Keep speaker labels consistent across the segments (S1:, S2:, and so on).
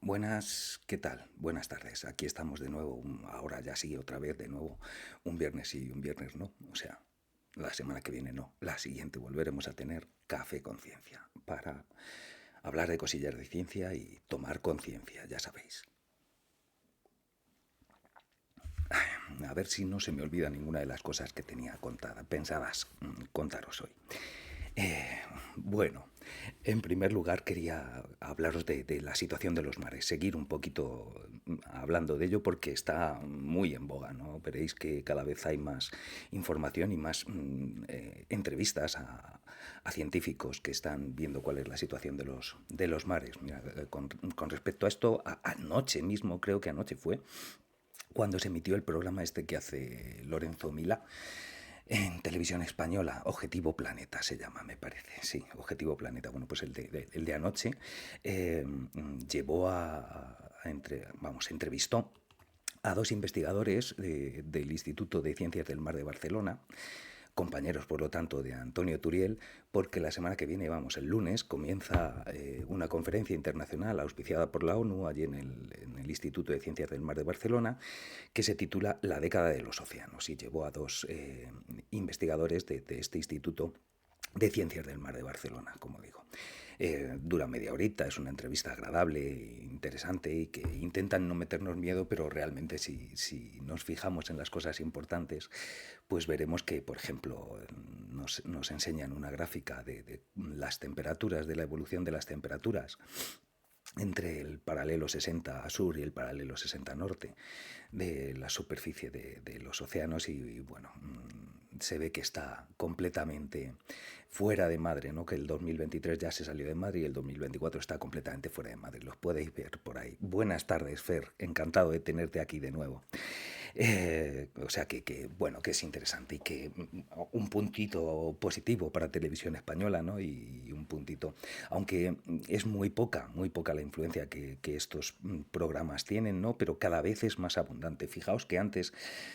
S1: Buenas, ¿qué tal? Buenas tardes. Aquí estamos de nuevo, ahora ya sí, otra vez de nuevo, un viernes sí y un viernes no. O sea, la semana que viene no, la siguiente volveremos a tener Café Conciencia para hablar de cosillas de ciencia y tomar conciencia, ya sabéis. A ver si no se me olvida ninguna de las cosas que tenía pensadas contaros hoy. Eh, bueno, en primer lugar quería hablaros de la situación de los mares, seguir un poquito hablando de ello porque está muy en boga, ¿no? Veréis que cada vez hay más información y más entrevistas a científicos que están viendo cuál es la situación de los mares. Mira, con respecto a esto, anoche mismo, creo que anoche fue, cuando se emitió el programa este que hace Lorenzo Milá en televisión española, Objetivo Planeta se llama, me parece. Sí, Objetivo Planeta. Bueno, pues el de anoche eh, llevó entrevistó a dos investigadores del Instituto de Ciencias del Mar de Barcelona, compañeros, por lo tanto, de Antonio Turiel, porque la semana que viene, vamos, el lunes, comienza una conferencia internacional auspiciada por la ONU, allí en el Instituto de Ciencias del Mar de Barcelona, que se titula La década de los océanos, y llevó a dos investigadores de este instituto de Ciencias del Mar de Barcelona, como digo. Dura media horita, es una entrevista agradable, interesante y que intentan no meternos miedo, pero realmente si nos fijamos en las cosas importantes, pues veremos que, por ejemplo, nos enseñan una gráfica de las temperaturas, de la evolución de las temperaturas entre el paralelo 60 sur y el paralelo 60 norte de la superficie de los océanos y bueno, se ve que está completamente fuera de madre, ¿no? Que el 2023 ya se salió de madre y el 2024 está completamente fuera de madre. Los podéis ver por ahí. Buenas tardes, Fer. Encantado de tenerte aquí de nuevo. O sea bueno, que es interesante y que un puntito positivo para televisión española, ¿no? Y un puntito, aunque es muy poca la influencia que estos programas tienen, ¿no? Pero cada vez es más abundante. Fijaos que antes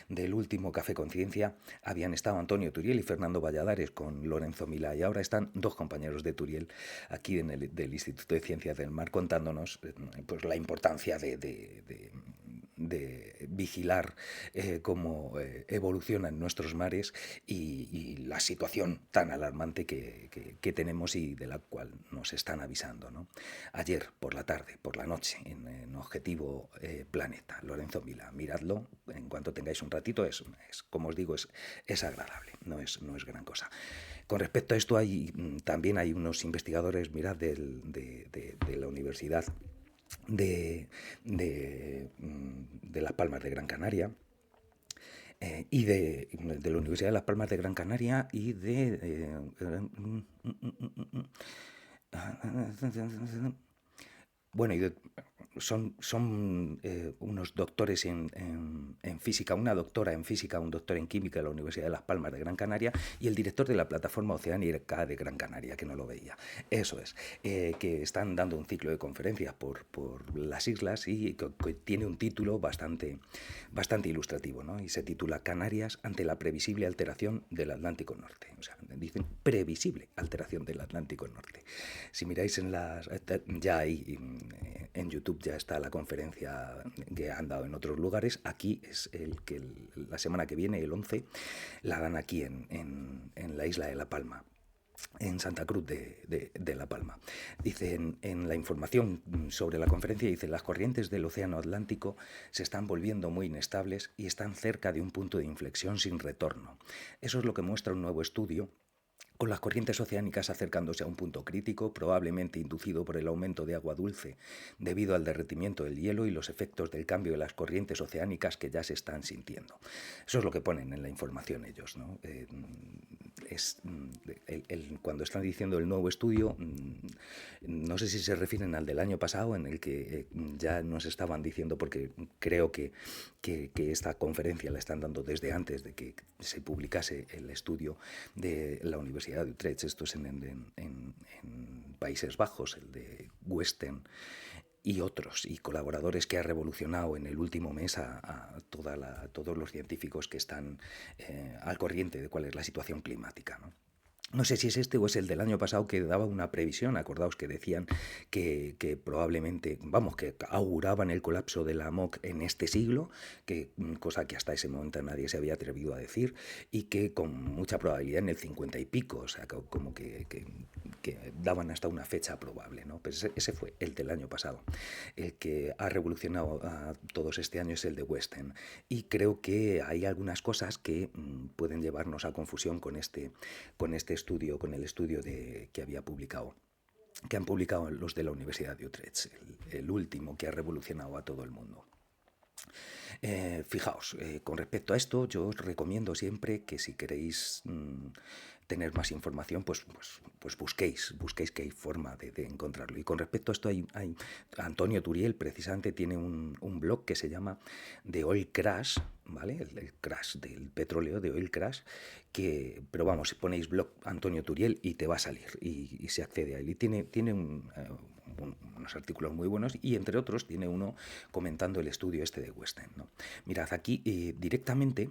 S1: del último Café Conciencia habían estado Antonio Turiel y Fernando Valladares con Lorenzo Milá y ahora están dos compañeros de Turiel aquí del Instituto de Ciencias del Mar contándonos pues la importancia de vigilar cómo evolucionan nuestros mares y la situación tan alarmante que tenemos y de la cual nos están avisando, ¿no? Ayer por la tarde, por la noche, en Objetivo Planeta, Lorenzo Milá, miradlo en cuanto tengáis un ratito, como os digo, es agradable, no es gran cosa. Con respecto a esto, también hay unos investigadores, mirad, de la Universidad de Las Palmas de Gran Canaria, y de la Universidad de Las Palmas de Gran Canaria y bueno, son unos doctores en física, una doctora en física, un doctor en química de la Universidad de Las Palmas de Gran Canaria y el director de la plataforma oceánica de Gran Canaria, que no lo veía. Eso es, que están dando un ciclo de conferencias por las islas y que tiene un título bastante ilustrativo, ¿no? Y se titula Canarias ante la previsible alteración del Atlántico Norte. O sea, dicen previsible alteración del Atlántico Norte. Si miráis ya hay en YouTube ya está la conferencia que han dado en otros lugares. Aquí es la semana que viene, el 11, la dan aquí en la isla de La Palma, en Santa Cruz de La Palma. Dice en la información sobre la conferencia, dice, las corrientes del Océano Atlántico se están volviendo muy inestables y están cerca de un punto de inflexión sin retorno. Eso es lo que muestra un nuevo estudio con las corrientes oceánicas acercándose a un punto crítico, probablemente inducido por el aumento de agua dulce debido al derretimiento del hielo y los efectos del cambio de las corrientes oceánicas que ya se están sintiendo. Eso es lo que ponen en la información ellos, ¿no? Cuando están diciendo el nuevo estudio, no sé si se refieren al del año pasado, en el que ya nos estaban diciendo, porque creo que esta conferencia la están dando desde antes de que se publicase el estudio de la Universidad de Utrecht, esto es en Países Bajos, el de Western y otros, y colaboradores que ha revolucionado en el último mes todos los científicos que están al corriente de cuál es la situación climática, ¿no? No sé si es este o es el del año pasado que daba una previsión. Acordaos que decían que probablemente, vamos, que auguraban el colapso de la MOC en este siglo, cosa que hasta ese momento nadie se había atrevido a decir, y que con mucha probabilidad en el 50 y pico, o sea, como que daban hasta una fecha probable, ¿no? Pues ese fue el del año pasado. El que ha revolucionado a todos este año es el de Western. Y creo que hay algunas cosas que pueden llevarnos a confusión con este estudio, con el estudio que había publicado, que han publicado los de la Universidad de Utrecht, el último que ha revolucionado a todo el mundo. Fijaos, con respecto a esto, yo os recomiendo siempre que si queréis tener más información, pues busquéis que hay forma de encontrarlo. Y con respecto a esto, Antonio Turiel precisamente tiene un blog que se llama The Oil Crash, ¿vale? El crash del petróleo, de Oil Crash, pero vamos, si ponéis blog Antonio Turiel y te va a salir y se accede a él. Y tiene unos artículos muy buenos y entre otros tiene uno comentando el estudio este de Western, ¿no? Mirad, aquí directamente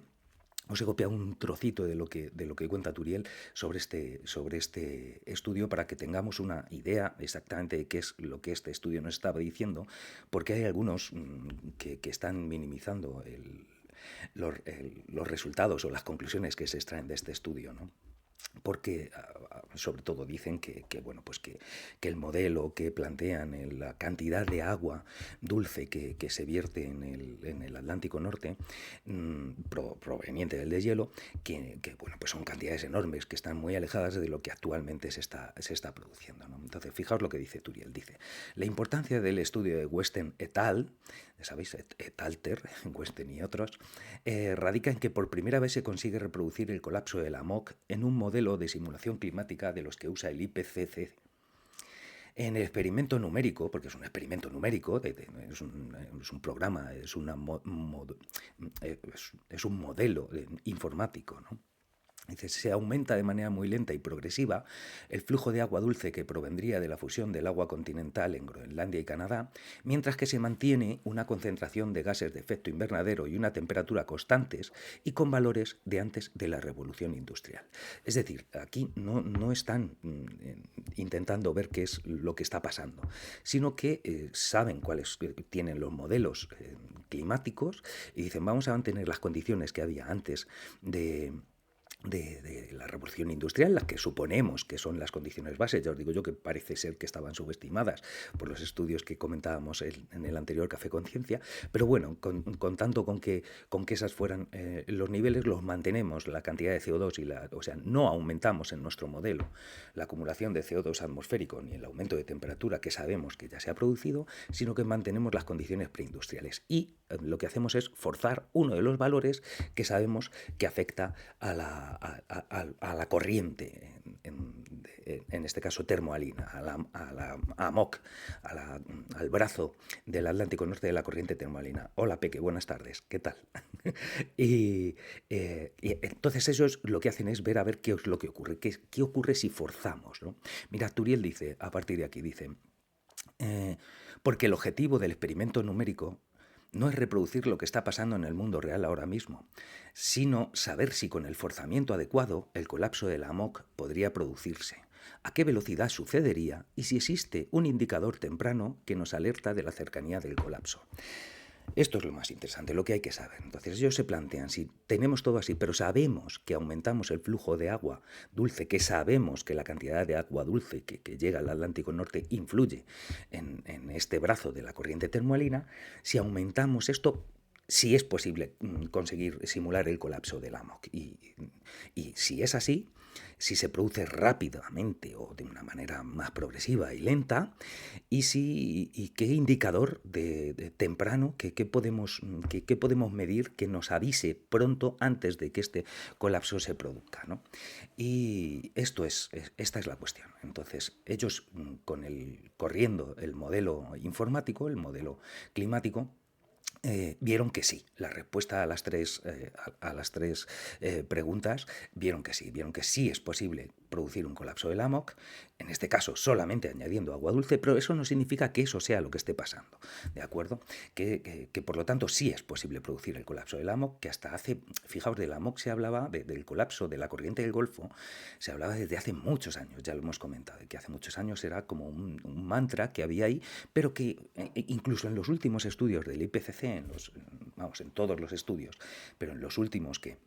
S1: os he copiado un trocito de lo que cuenta Turiel sobre este estudio para que tengamos una idea exactamente de qué es lo que este estudio nos estaba diciendo, porque hay algunos que están minimizando los resultados o las conclusiones que se extraen de este estudio, ¿no? Porque sobre todo dicen bueno, pues que el modelo que plantean, la cantidad de agua dulce que se vierte en el Atlántico Norte, proveniente del deshielo, bueno, pues son cantidades enormes que están muy alejadas de lo que actualmente se está produciendo, ¿no? Entonces, fijaos lo que dice Turiel. Dice: la importancia del estudio de Western et al., ¿sabéis? Et alter, Western y otros, radica en que por primera vez se consigue reproducir el colapso de la MOC en un modelo de simulación climática de los que usa el IPCC. En el experimento numérico, porque es un experimento numérico, es un programa, es un modelo informático, ¿no? Dice: se aumenta de manera muy lenta y progresiva el flujo de agua dulce que provendría de la fusión del agua continental en Groenlandia y Canadá, mientras que se mantiene una concentración de gases de efecto invernadero y una temperatura constantes y con valores de antes de la revolución industrial. Es decir, aquí no están intentando ver qué es lo que está pasando, sino que saben cuáles tienen los modelos climáticos y dicen: vamos a mantener las condiciones que había antes de la revolución industrial, las que suponemos que son las condiciones base. Ya os digo yo que parece ser que estaban subestimadas por los estudios que comentábamos en el anterior Café Conciencia, pero bueno, contando con que esas fueran los niveles, los mantenemos, la cantidad de CO2 o sea, no aumentamos en nuestro modelo la acumulación de CO2 atmosférico ni el aumento de temperatura que sabemos que ya se ha producido, sino que mantenemos las condiciones preindustriales. Y lo que hacemos es forzar uno de los valores que sabemos que afecta a la corriente, en este caso termoalina, a la AMOC, al brazo del Atlántico Norte de la corriente termoalina. Hola Peque, buenas tardes, ¿qué tal? Y entonces ellos lo que hacen es ver a ver qué es lo que ocurre, qué ocurre si forzamos, ¿no? Mira, Turiel dice, a partir de aquí, dice: porque el objetivo del experimento numérico no es reproducir lo que está pasando en el mundo real ahora mismo, sino saber si con el forzamiento adecuado el colapso de la AMOC podría producirse, a qué velocidad sucedería y si existe un indicador temprano que nos alerta de la cercanía del colapso. Esto es lo más interesante, lo que hay que saber. Entonces ellos se plantean: si tenemos todo así, pero sabemos que aumentamos el flujo de agua dulce, que sabemos que la cantidad de agua dulce que llega al Atlántico Norte influye en este brazo de la corriente termoalina, si aumentamos esto, si es posible conseguir simular el colapso del AMOC. Y si es así, si se produce rápidamente o de una manera más progresiva y lenta, y qué indicador de temprano, qué podemos medir que nos avise pronto antes de que este colapso se produzca, ¿no? Y esta es la cuestión. Entonces, ellos corriendo el modelo informático, el modelo climático, vieron que sí. La respuesta a las tres preguntas vieron que sí es posible producir un colapso del AMOC, en este caso solamente añadiendo agua dulce, pero eso no significa que eso sea lo que esté pasando, ¿de acuerdo? Que por lo tanto sí es posible producir el colapso del AMOC, que hasta hace, fijaos, del AMOC se hablaba, del colapso de la corriente del Golfo, se hablaba desde hace muchos años, ya lo hemos comentado, que hace muchos años era como un mantra que había ahí, pero que incluso en los últimos estudios del IPCC, en todos los estudios, pero en los últimos que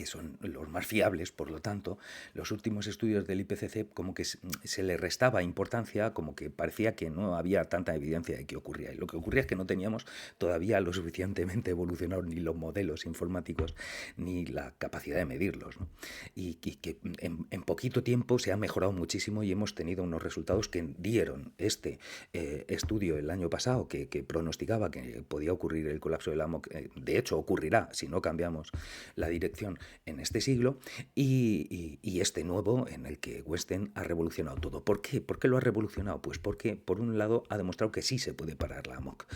S1: son los más fiables, por lo tanto, los últimos estudios del IPCC como que se le restaba importancia, como que parecía que no había tanta evidencia de que ocurría. Y lo que ocurría es que no teníamos todavía lo suficientemente evolucionados ni los modelos informáticos ni la capacidad de medirlos, ¿no? Y que en poquito tiempo se ha mejorado muchísimo y hemos tenido unos resultados que dieron este estudio el año pasado que pronosticaba que podía ocurrir el colapso del AMOC. De hecho, ocurrirá si no cambiamos la dirección en este siglo, y este nuevo en el que Westen ha revolucionado todo. ¿Por qué? ¿Por qué lo ha revolucionado? Pues porque, por un lado, ha demostrado que sí se puede parar la AMOC.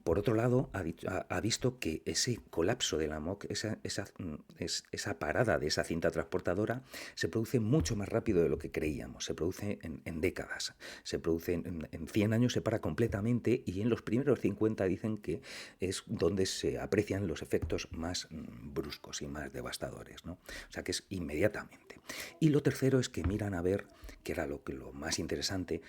S1: Por otro lado, ha visto que ese colapso de la AMOC, esa parada de esa cinta transportadora, se produce mucho más rápido de lo que creíamos. Se produce en décadas. Se produce en 100 años, se para completamente, y en los primeros 50 dicen que es donde se aprecian los efectos más bruscos y más devastadores, ¿no? O sea que es inmediatamente. Y lo tercero es que miran a ver, que era lo más interesante,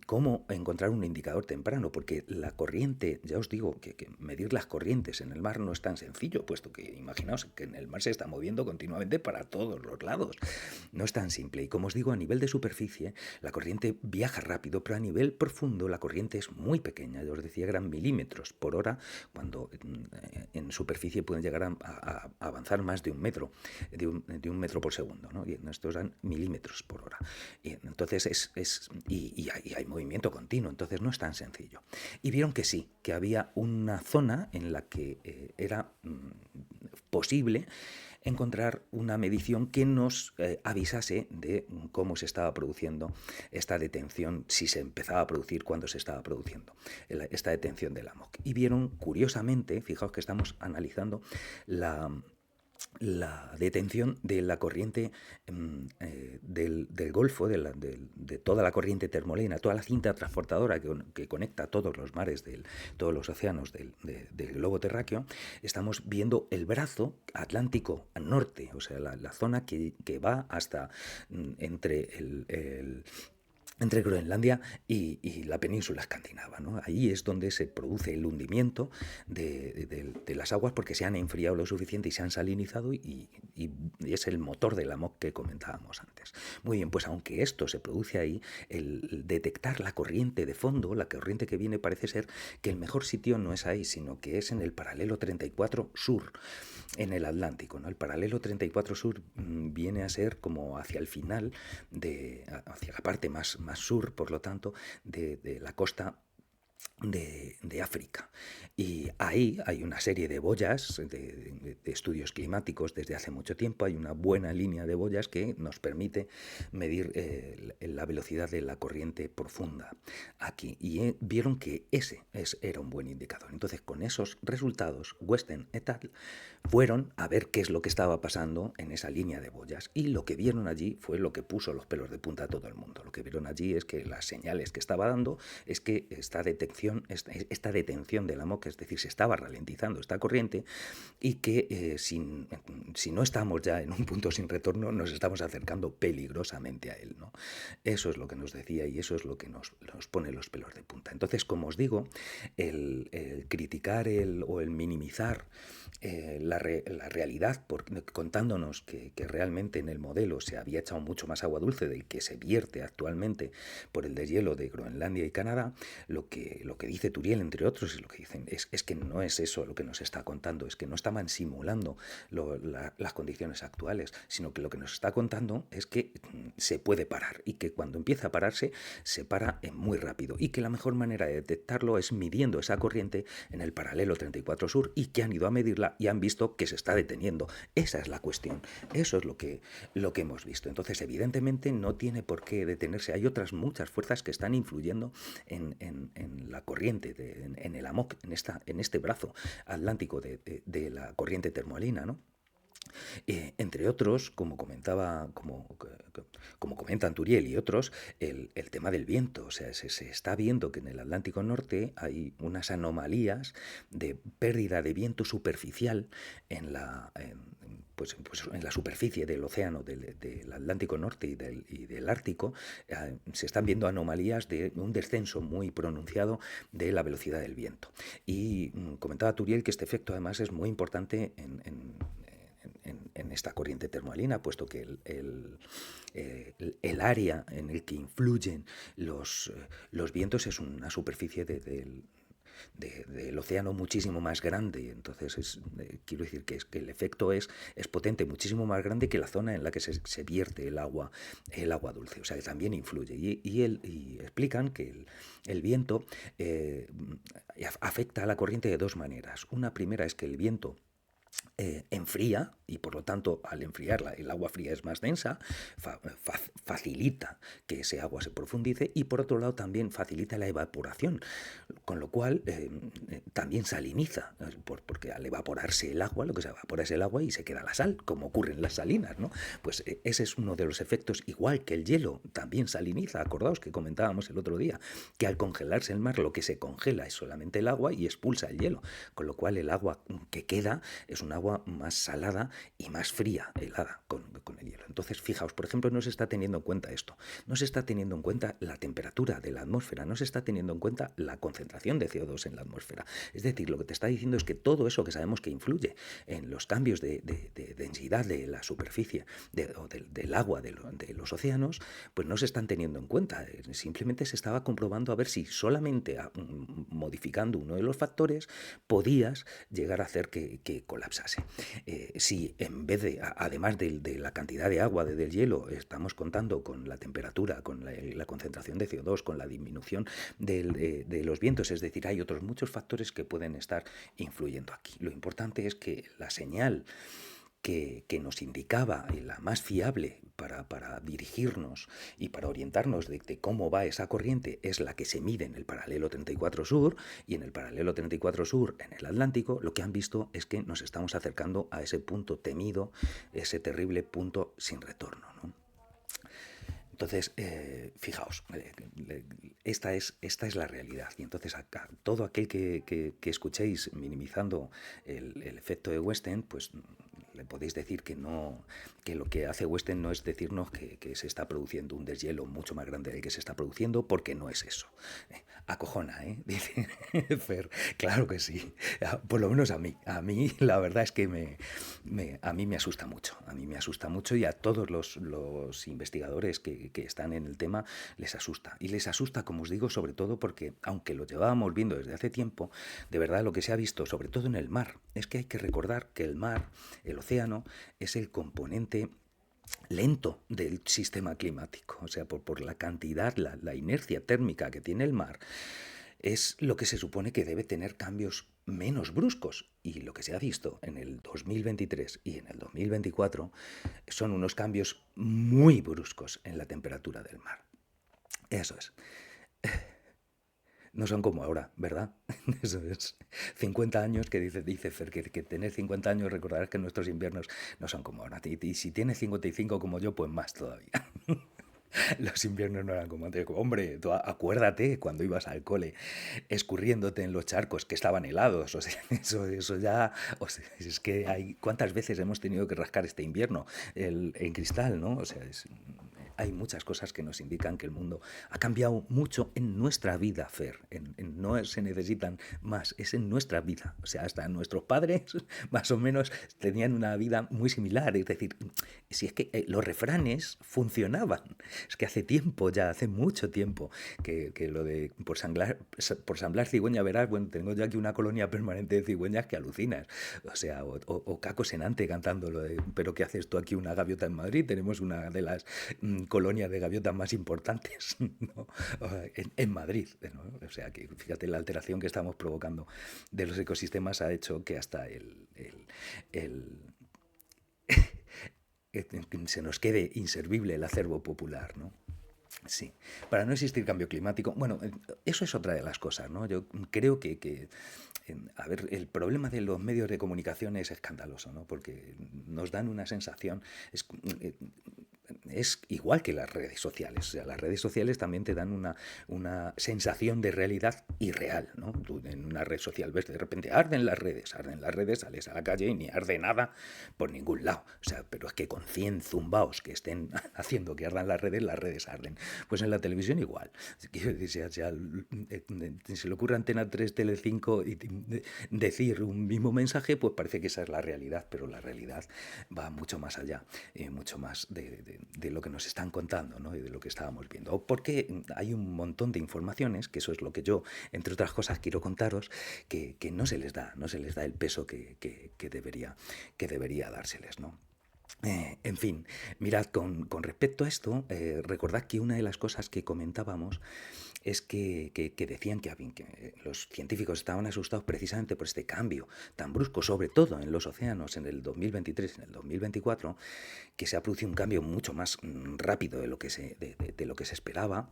S1: cómo encontrar un indicador temprano, porque la corriente, ya os digo, que medir las corrientes en el mar no es tan sencillo, puesto que imaginaos que en el mar se está moviendo continuamente para todos los lados. No es tan simple. Y como os digo, a nivel de superficie, la corriente viaja rápido, pero a nivel profundo la corriente es muy pequeña. Yo os decía que eran milímetros por hora, cuando en superficie pueden llegar a avanzar más de un metro, de un metro por segundo, ¿no? Y estos eran milímetros por hora. Y entonces hay movimiento continuo, entonces no es tan sencillo. Y vieron que sí, que había una zona en la que era posible encontrar una medición que nos avisase de cómo se estaba produciendo esta detención, si se empezaba a producir, cuándo se estaba produciendo esta detención del AMOC. Y vieron, curiosamente, fijaos que estamos analizando la detención de la corriente del Golfo, de toda la corriente termolena, toda la cinta transportadora que conecta todos los mares, todos los océanos del globo terráqueo. Estamos viendo el brazo atlántico norte, o sea, la zona que va hasta entre entre Groenlandia y la península escandinava, ¿no? Ahí es donde se produce el hundimiento de las aguas, porque se han enfriado lo suficiente y se han salinizado, y es el motor del AMOC que comentábamos antes. Muy bien, pues aunque esto se produce ahí, el detectar la corriente de fondo, la corriente que viene, parece ser que el mejor sitio no es ahí, sino que es en el paralelo 34 sur, en el Atlántico, ¿no? El paralelo 34 sur viene a ser como hacia el final, hacia la parte más sur, por lo tanto, de la costa de África. Y ahí hay una serie de boyas de estudios climáticos desde hace mucho tiempo. Hay una buena línea de boyas que nos permite medir la velocidad de la corriente profunda aquí. Y vieron que era un buen indicador. Entonces, con esos resultados, Westen et al. Fueron a ver qué es lo que estaba pasando en esa línea de boyas. Y lo que vieron allí fue lo que puso los pelos de punta a todo el mundo. Lo que vieron allí es que las señales que estaba dando es que esta detención del AMOC, es decir, se estaba ralentizando esta corriente, y que si no estamos ya en un punto sin retorno, nos estamos acercando peligrosamente a él, ¿no? Eso es lo que nos decía, y eso es lo que nos pone los pelos de punta. Entonces, como os digo, el criticar o el minimizar la realidad, contándonos que realmente en el modelo se había echado mucho más agua dulce del que se vierte actualmente por el deshielo de Groenlandia y Canadá, lo que dice Turiel, entre otros, y lo que dicen es que no es eso lo que nos está contando, es que no estaban simulando las condiciones actuales, sino que lo que nos está contando es que se puede parar, y que cuando empieza a pararse, se para muy rápido, y que la mejor manera de detectarlo es midiendo esa corriente en el paralelo 34 sur, y que han ido a medirla y han visto que se está deteniendo. Esa es la cuestión, eso es lo que hemos visto. Entonces, evidentemente, no tiene por qué detenerse. Hay otras muchas fuerzas que están influyendo en la corriente, en el AMOC, en este brazo atlántico de la corriente termolina, ¿no? Entre otros, como comentan Turiel y otros, el tema del viento. O sea, se está viendo que en el Atlántico Norte hay unas anomalías de pérdida de viento superficial en en la superficie del océano del Atlántico Norte y del Ártico. Se están viendo anomalías de un descenso muy pronunciado de la velocidad del viento. Y comentaba Turiel que este efecto además es muy importante en esta corriente termalina, puesto que el área en el que influyen los vientos es una superficie del océano muchísimo más grande. Entonces quiero decir que el efecto es potente, muchísimo más grande que la zona en la que se vierte el agua dulce. O sea que también influye. Y explican que el viento afecta a la corriente de dos maneras. Una primera es que el viento enfría, y por lo tanto al enfriarla el agua fría es más densa, facilita que ese agua se profundice, y por otro lado también facilita la evaporación, con lo cual también saliniza, porque al evaporarse el agua, lo que se evapora es el agua y se queda la sal, como ocurre en las salinas, ¿no? Pues ese es uno de los efectos, igual que el hielo también saliniza. Acordaos que comentábamos el otro día que al congelarse el mar lo que se congela es solamente el agua y expulsa el hielo, con lo cual el agua que queda es un agua más salada y más fría, helada, con el hielo. Entonces, fijaos, por ejemplo, no se está teniendo en cuenta esto, no se está teniendo en cuenta la temperatura de la atmósfera, no se está teniendo en cuenta la concentración de CO2 en la atmósfera. Es decir, lo que te está diciendo es que todo eso que sabemos que influye en los cambios de densidad de la superficie del agua de los océanos, pues no se están teniendo en cuenta. Simplemente se estaba comprobando a ver si solamente modificando uno de los factores podías llegar a hacer que colapsase. Si en vez de, además de la cantidad de agua del hielo, estamos contando con la temperatura, con la concentración de CO2, con la disminución de los vientos, es decir, hay otros muchos factores que pueden estar influyendo aquí. Lo importante es que la señal que nos indicaba, y la más fiable para dirigirnos y para orientarnos de cómo va esa corriente, es la que se mide en el paralelo 34 sur, y en el paralelo 34 sur, en el Atlántico, lo que han visto es que nos estamos acercando a ese punto temido, ese terrible punto sin retorno, ¿no? Entonces, fijaos, esta es la realidad. Y entonces, acá, todo aquel que escuchéis minimizando el efecto de Westen, pues le podéis decir que lo que hace Westen no es decirnos que se está produciendo un deshielo mucho más grande del que se está produciendo, porque no es eso. Acojona, dice Fer. Claro que sí. Por lo menos a mí. A mí la verdad es que a mí me asusta mucho. A mí me asusta mucho, y a todos los investigadores que están en el tema les asusta. Y les asusta, como os digo, sobre todo porque, aunque lo llevábamos viendo desde hace tiempo, de verdad lo que se ha visto, sobre todo en el mar, es que hay que recordar que el mar, el océano, es el componente lento del sistema climático. O sea, por la cantidad, la inercia térmica que tiene el mar, es lo que se supone que debe tener cambios menos bruscos. Y lo que se ha visto en el 2023 y en el 2024 son unos cambios muy bruscos en la temperatura del mar. Eso es. No son como ahora, ¿verdad? Eso es. 50 años, que dice Fer, que tener 50 años recordarás que nuestros inviernos no son como ahora. Y si tienes 55 como yo, pues más todavía. Los inviernos no eran como antes. Hombre, tú acuérdate cuando ibas al cole escurriéndote en los charcos que estaban helados. O sea, eso ya... O sea, es que ¿cuántas veces hemos tenido que rascar este invierno en cristal, ¿no? O sea, hay muchas cosas que nos indican que el mundo ha cambiado mucho en nuestra vida, Fer. No se necesitan más, es en nuestra vida. O sea, hasta nuestros padres más o menos tenían una vida muy similar. Es decir, si es que los refranes funcionaban. Es que hace tiempo ya, hace mucho tiempo, que lo de por semblar cigüeña verás, bueno, tengo yo aquí una colonia permanente de cigüeñas que alucinas. O sea, o Caco Senante cantando lo de, pero ¿qué haces tú aquí una gaviota en Madrid? Tenemos una de las colonias de gaviotas más importantes, ¿no? en Madrid, ¿no? O sea, que fíjate, la alteración que estamos provocando de los ecosistemas ha hecho que hasta se nos quede inservible el acervo popular, ¿no? Sí, para no existir cambio climático, bueno, eso es otra de las cosas, ¿no? Yo creo a ver, el problema de los medios de comunicación es escandaloso, ¿no? Porque nos dan una sensación, es, eh, es igual que las redes sociales. O sea, las redes sociales también te dan una sensación de realidad irreal, ¿no? Tú en una red social ves de repente arden las redes, sales a la calle y ni arde nada por ningún lado. O sea, pero es que con 100 zumbaos que estén haciendo que ardan las redes arden. Pues en la televisión igual. Quiero decir, se le ocurre a Antena 3, Telecinco y decir un mismo mensaje, pues parece que esa es la realidad, pero la realidad va mucho más allá, mucho más de lo que nos están contando, ¿no? Y de lo que estábamos viendo. Porque hay un montón de informaciones, que eso es lo que yo, entre otras cosas, quiero contaros, que no se les da el peso que debería dárseles, ¿no? En fin, mirad, con respecto a esto, recordad que una de las cosas que comentábamos es que decían que los científicos estaban asustados precisamente por este cambio tan brusco, sobre todo en los océanos en el 2023, en el 2024, que se ha producido un cambio mucho más rápido de lo que se esperaba.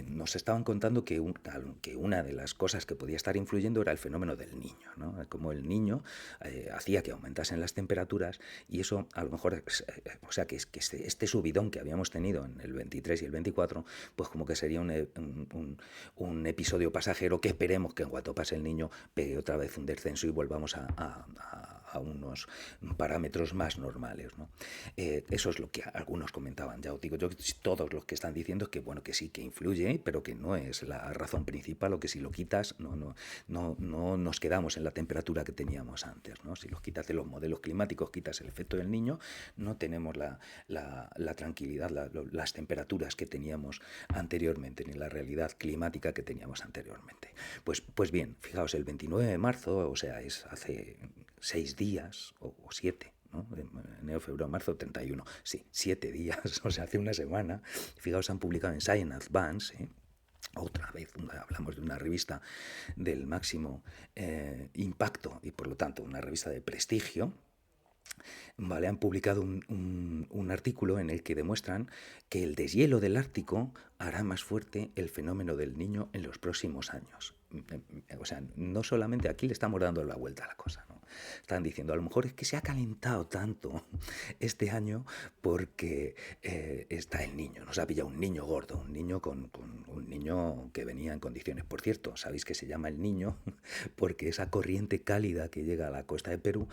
S1: Nos estaban contando que una de las cosas que podía estar influyendo era el fenómeno del niño, ¿no? Como el niño hacía que aumentasen las temperaturas y eso a lo mejor, o sea, que este subidón que habíamos tenido en el 23 y el 24, pues como que sería un episodio pasajero que esperemos que en cuanto pase el niño pegue otra vez un descenso y volvamos a unos parámetros más normales, ¿no? Eso es lo que algunos comentaban. Ya os digo yo, todos los que están diciendo que bueno, que sí, que influye, pero que no es la razón principal, o que si lo quitas no nos quedamos en la temperatura que teníamos antes, ¿no? Si los quitas de los modelos climáticos, quitas el efecto del niño, no tenemos la tranquilidad, las temperaturas que teníamos anteriormente, ni la realidad climática que teníamos anteriormente. Pues bien, fijaos, el 29 de marzo, o sea, es hace 6 días o 7, ¿no? Enero, febrero, marzo, 31. Sí, 7 días, o sea, hace una semana. Fijaos, han publicado en Science Advance, otra vez hablamos de una revista del máximo impacto y por lo tanto una revista de prestigio. Vale, han publicado un artículo en el que demuestran que el deshielo del Ártico hará más fuerte el fenómeno del niño en los próximos años. O sea, no solamente aquí le estamos dando la vuelta a la cosa, ¿no? Están diciendo, a lo mejor es que se ha calentado tanto este año porque está el niño, nos ha pillado un niño gordo, un niño con un niño que venía en condiciones. Por cierto, sabéis que se llama el niño porque esa corriente cálida que llega a la costa de Perú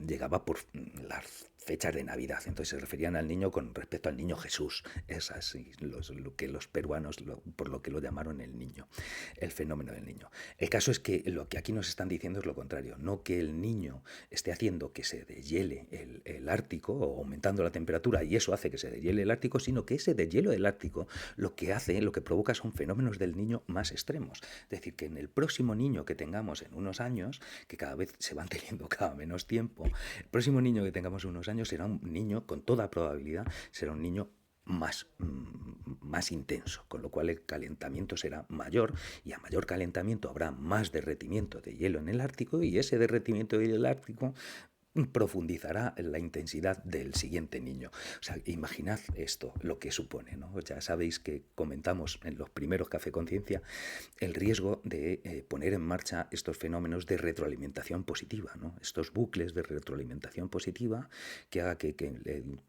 S1: llegaba por las fechas de Navidad, entonces se referían al niño con respecto al niño Jesús. Es así lo que los peruanos, por lo que lo llamaron el niño, el fenómeno del niño. El caso es que lo que aquí nos están diciendo es lo contrario, no que el niño esté haciendo que se deshiele el Ártico o aumentando la temperatura y eso hace que se deshiele el Ártico, sino que ese deshielo del Ártico lo que provoca son fenómenos del niño más extremos. Es decir, que en el próximo niño que tengamos en unos años, que cada vez se van teniendo cada menos tiempo, el próximo niño que tengamos en unos años será un niño, con toda probabilidad, será un niño más intenso, con lo cual el calentamiento será mayor y a mayor calentamiento habrá más derretimiento de hielo en el Ártico y ese derretimiento de hielo en el Ártico profundizará en la intensidad del siguiente niño. O sea, imaginad esto, lo que supone, ¿no? Ya sabéis que comentamos en los primeros Café Conciencia el riesgo de poner en marcha estos fenómenos de retroalimentación positiva, ¿no? Estos bucles de retroalimentación positiva que haga que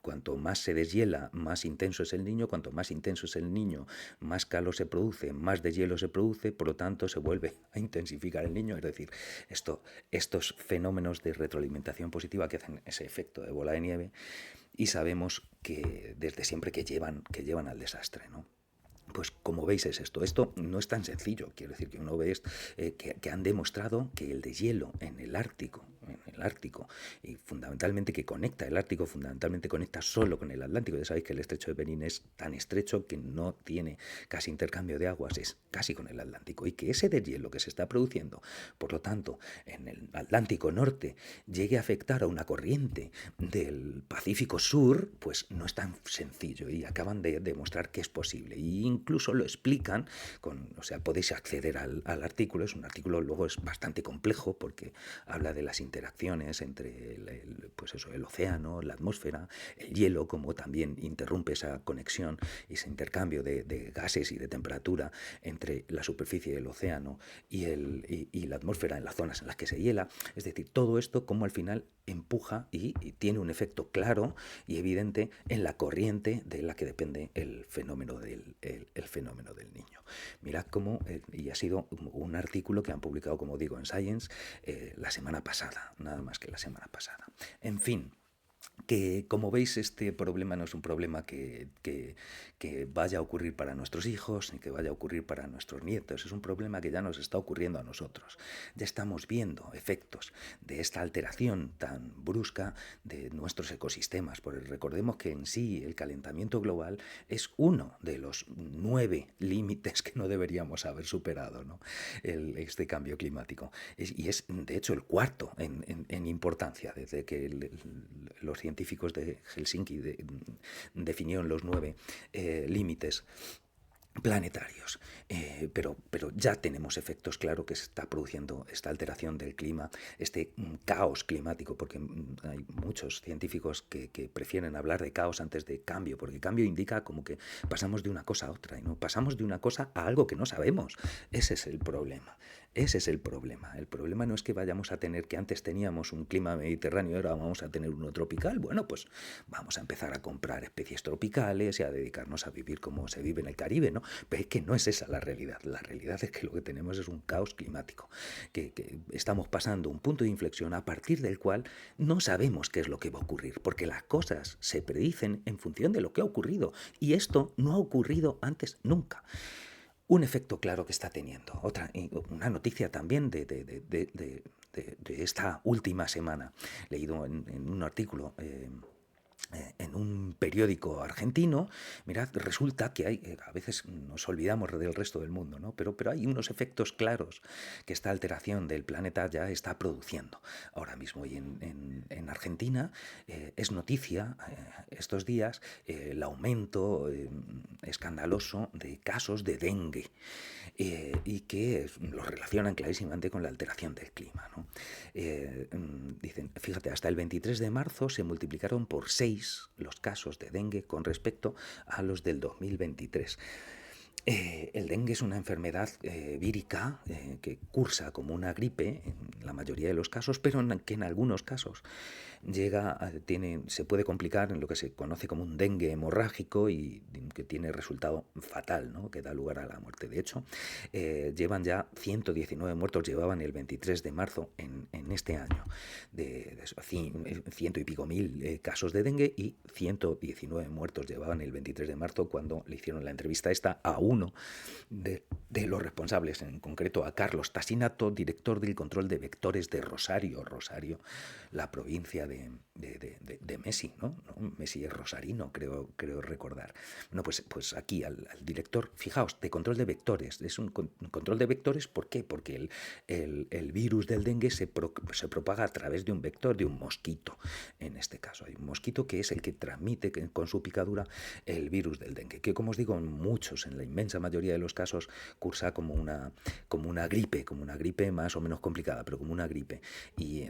S1: cuanto más se deshiela, más intenso es el niño, cuanto más intenso es el niño, más calor se produce, más deshielo se produce, por lo tanto se vuelve a intensificar el niño. Es decir, estos fenómenos de retroalimentación positiva que hacen ese efecto de bola de nieve y sabemos que desde siempre que llevan al desastre, ¿no? Pues como veis es esto. Esto no es tan sencillo. Quiero decir que uno ve que han demostrado que el deshielo en el Ártico, y fundamentalmente que conecta el Ártico, fundamentalmente conecta solo con el Atlántico. Ya sabéis que el estrecho de Bering es tan estrecho que no tiene casi intercambio de aguas, es casi con el Atlántico. Y que ese deshielo que se está produciendo, por lo tanto, en el Atlántico Norte, llegue a afectar a una corriente del Pacífico Sur, pues no es tan sencillo. Y acaban de demostrar que es posible. Y incluso lo explican, o sea, podéis acceder al artículo. Es un artículo, luego es bastante complejo porque habla de las interacciones entre pues eso, el océano, la atmósfera, el hielo, como también interrumpe esa conexión y ese intercambio de gases y de temperatura entre la superficie del océano y la atmósfera en las zonas en las que se hiela. Es decir, todo esto como al final empuja y tiene un efecto claro y evidente en la corriente de la que depende el fenómeno el fenómeno del niño. Mirad cómo, y ha sido un artículo que han publicado, como digo, en Science la semana pasada, nada más que la semana pasada. En fin, que como veis este problema no es un problema que vaya a ocurrir para nuestros hijos ni que vaya a ocurrir para nuestros nietos, es un problema que ya nos está ocurriendo a nosotros. Ya estamos viendo efectos de esta alteración tan brusca de nuestros ecosistemas, porque recordemos que en sí el calentamiento global es uno de los 9 límites que no deberíamos haber superado, ¿no? Este cambio climático. Y es de hecho el cuarto en importancia, desde que los científicos de Helsinki definieron los 9 límites planetarios, pero ya tenemos efectos, claro, que se está produciendo esta alteración del clima, este caos climático, porque hay muchos científicos que prefieren hablar de caos antes de cambio, porque cambio indica como que pasamos de una cosa a otra, y no pasamos de una cosa a algo que no sabemos. Ese es el problema. Ese es el problema. El problema no es que vayamos a tener, que antes teníamos un clima mediterráneo y ahora vamos a tener uno tropical. Bueno, pues vamos a empezar a comprar especies tropicales y a dedicarnos a vivir como se vive en el Caribe, ¿no? Pero es que no es esa la realidad. La realidad es que lo que tenemos es un caos climático, que estamos pasando un punto de inflexión a partir del cual no sabemos qué es lo que va a ocurrir, porque las cosas se predicen en función de lo que ha ocurrido, y esto no ha ocurrido antes nunca. Un efecto claro que está teniendo. Una noticia también de esta última semana. He leído en un artículo en un periódico argentino. Mirad, resulta que hay, a veces nos olvidamos del resto del mundo, ¿no? Pero hay unos efectos claros que esta alteración del planeta ya está produciendo ahora mismo. Y en Argentina es noticia estos días el aumento escandaloso de casos de dengue, y que lo relacionan clarísimamente con la alteración del clima, ¿no? Dicen, fíjate, hasta el 23 de marzo se multiplicaron por 6 los casos de dengue con respecto a los del 2023. El dengue es una enfermedad vírica que cursa como una gripe en la mayoría de los casos, pero que en algunos casos se puede complicar en lo que se conoce como un dengue hemorrágico y que tiene resultado fatal, ¿no? Que da lugar a la muerte. De hecho, llevan ya 119 muertos, llevaban el 23 de marzo en este año, de ciento y pico mil casos de dengue, y 119 muertos llevaban el 23 de marzo cuando le hicieron la entrevista esta a uno de los responsables, en concreto a Carlos Tasinato, director del control de vectores de Rosario, la provincia de Messi, ¿no? Messi es rosarino, creo recordar. Bueno, pues aquí al director, fijaos, de control de vectores. Es un control de vectores, ¿por qué? Porque el virus del dengue se propaga a través de un vector, de un mosquito. En este caso, hay un mosquito que es el que transmite con su picadura el virus del dengue, que, como os digo, en la inmensa mayoría de los casos, cursa como una gripe más o menos complicada, pero como una gripe, y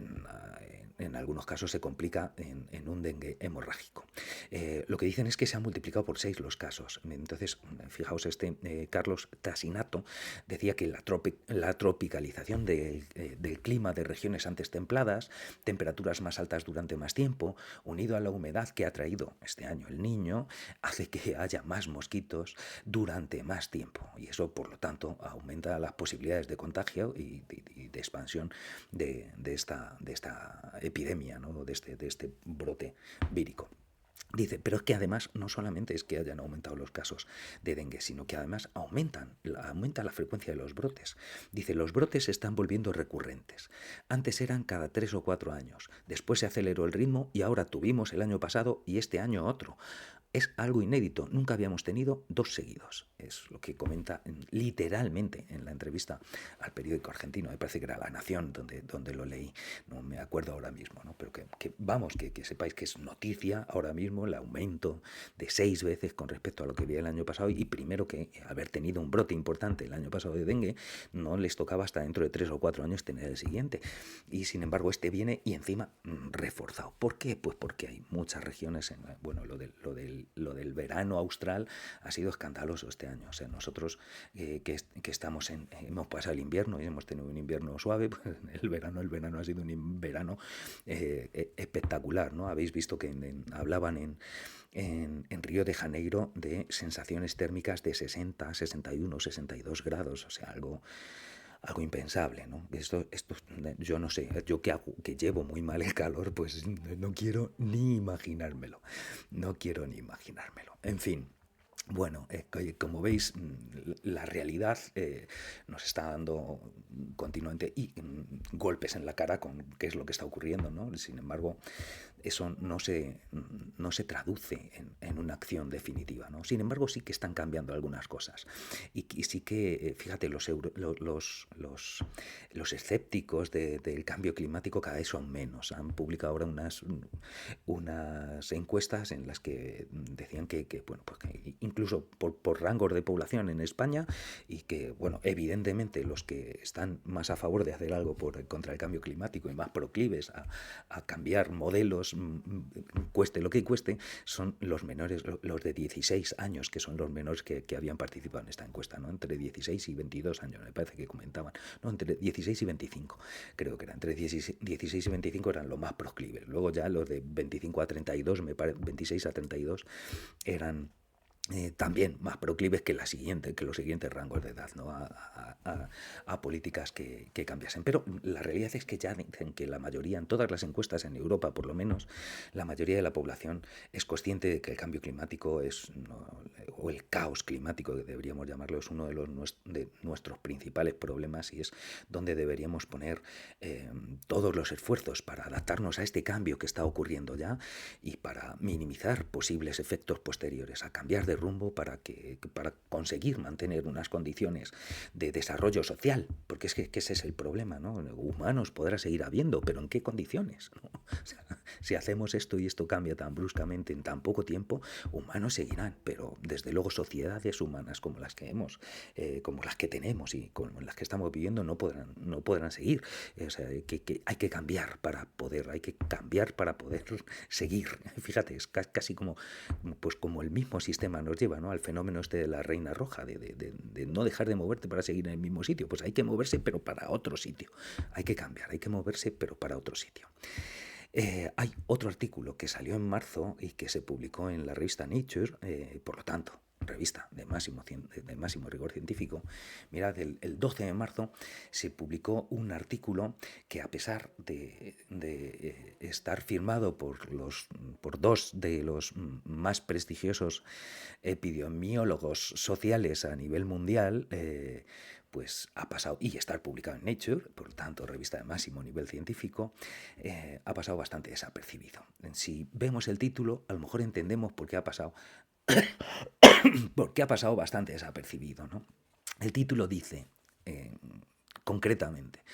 S1: en algunos casos se complica en un dengue hemorrágico. Lo que dicen es que se han multiplicado por 6 los casos. Entonces, fijaos, Carlos Tasinato decía que la tropicalización del clima de regiones antes templadas, temperaturas más altas durante más tiempo, unido a la humedad que ha traído este año el Niño, hace que haya más mosquitos durante más tiempo, y eso, por lo tanto, aumenta las posibilidades de contagio y de expansión de esta epidemia, ¿no? de este brote vírico. Dice, pero es que además no solamente es que hayan aumentado los casos de dengue, sino que además aumenta la frecuencia de los brotes. Dice, los brotes se están volviendo recurrentes. Antes eran cada 3 o 4 años, después se aceleró el ritmo y ahora tuvimos el año pasado y este año otro. Es algo inédito, nunca habíamos tenido 2 seguidos. Es lo que comenta literalmente en la entrevista al periódico argentino, me parece que era La Nación donde lo leí, no me acuerdo ahora mismo, ¿no? Pero que sepáis que es noticia ahora mismo el aumento de 6 veces con respecto a lo que había el año pasado, y primero que haber tenido un brote importante el año pasado de dengue, no les tocaba hasta dentro de 3 o 4 años tener el siguiente, y sin embargo este viene y encima reforzado. ¿Por qué? Pues porque hay muchas regiones, bueno, lo del verano austral ha sido escandaloso este año. O sea, nosotros que estamos hemos pasado el invierno y hemos tenido un invierno suave, pues el verano ha sido un verano espectacular, ¿no? Habéis visto que hablaban en Río de Janeiro de sensaciones térmicas de 60, 61, 62 grados, o sea, algo impensable, ¿no? Esto, yo no sé, yo que hago, que llevo muy mal el calor, pues no quiero ni imaginármelo, no quiero ni imaginármelo. En fin. Bueno, como veis, la realidad nos está dando continuamente golpes en la cara con qué es lo que está ocurriendo, ¿no? Sin embargo, eso no se traduce en una acción definitiva, ¿no? Sin embargo, sí que están cambiando algunas cosas. Y sí que, fíjate, los escépticos del cambio climático cada vez son menos. Han publicado ahora unas encuestas en las que decían bueno, pues que incluso por rangos de población en España, y que, bueno, evidentemente los que están más a favor de hacer algo contra el cambio climático y más proclives a cambiar modelos, cueste lo que cueste, son los menores, los de 16 años, que son los menores que habían participado en esta encuesta, ¿no? Entre 16 y 22 años, me parece que comentaban, no, entre 16 y 25, creo que era, entre 16 y 25 eran los más proclives. Luego ya los de 25 a 32, 26 a 32, eran también más proclives que los siguientes rangos de edad, ¿no? A políticas que cambiasen. Pero la realidad es que ya dicen que la mayoría, en todas las encuestas en Europa por lo menos, la mayoría de la población es consciente de que el cambio climático o el caos climático, que deberíamos llamarlo, es uno de nuestros principales problemas, y es donde deberíamos poner todos los esfuerzos para adaptarnos a este cambio que está ocurriendo ya y para minimizar posibles efectos posteriores, a cambiar de rumbo para conseguir mantener unas condiciones de desarrollo social, porque es que ese es el problema, ¿no? Humanos podrá seguir habiendo, pero ¿en qué condiciones? ¿No? O sea, si hacemos esto y esto cambia tan bruscamente en tan poco tiempo, humanos seguirán, pero desde luego sociedades humanas como las que tenemos y como las que estamos viviendo no podrán seguir. O sea, que hay que cambiar para poder seguir. Fíjate, es casi como el mismo sistema nos lleva, ¿no? Al fenómeno este de la reina roja, de no dejar de moverte para seguir en el mismo sitio. Pues hay que moverse, pero para otro sitio. Hay que cambiar, hay que moverse, pero para otro sitio. Hay otro artículo que salió en marzo y que se publicó en la revista Nature, por lo tanto, revista de máximo rigor científico. Mirad, el 12 de marzo se publicó un artículo que, a pesar de estar firmado por dos de los más prestigiosos epidemiólogos sociales a nivel mundial, pues ha pasado, y estar publicado en Nature, por lo tanto revista de máximo nivel científico, ha pasado bastante desapercibido. Si vemos el título, a lo mejor entendemos por qué ha pasado bastante desapercibido, ¿no? El título dice, concretamente,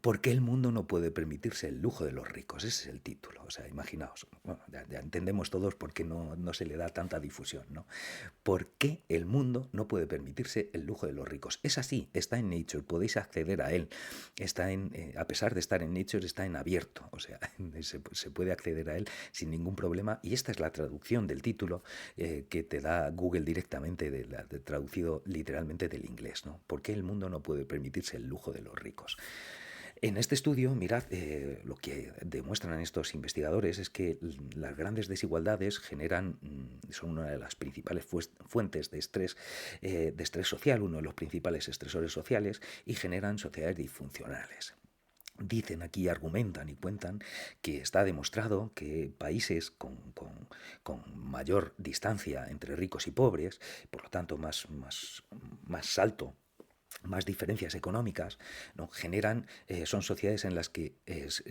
S1: ¿por qué el mundo no puede permitirse el lujo de los ricos? Ese es el título. O sea, imaginaos, bueno, ya entendemos todos por qué no se le da tanta difusión, ¿no? ¿Por qué el mundo no puede permitirse el lujo de los ricos? Es así, está en Nature, podéis acceder a él. A pesar de estar en Nature, está en abierto. O sea, se puede acceder a él sin ningún problema. Y esta es la traducción del título que te da Google directamente, traducido literalmente del inglés, ¿no? ¿Por qué el mundo no puede permitirse el lujo de los ricos? En este estudio, mirad, lo que demuestran estos investigadores es que las grandes desigualdades son una de las principales fuentes de estrés social, uno de los principales estresores sociales, y generan sociedades disfuncionales. Dicen aquí, argumentan y cuentan que está demostrado que países con mayor distancia entre ricos y pobres, por lo tanto más alto más diferencias económicas, ¿no? Generan, son sociedades en las que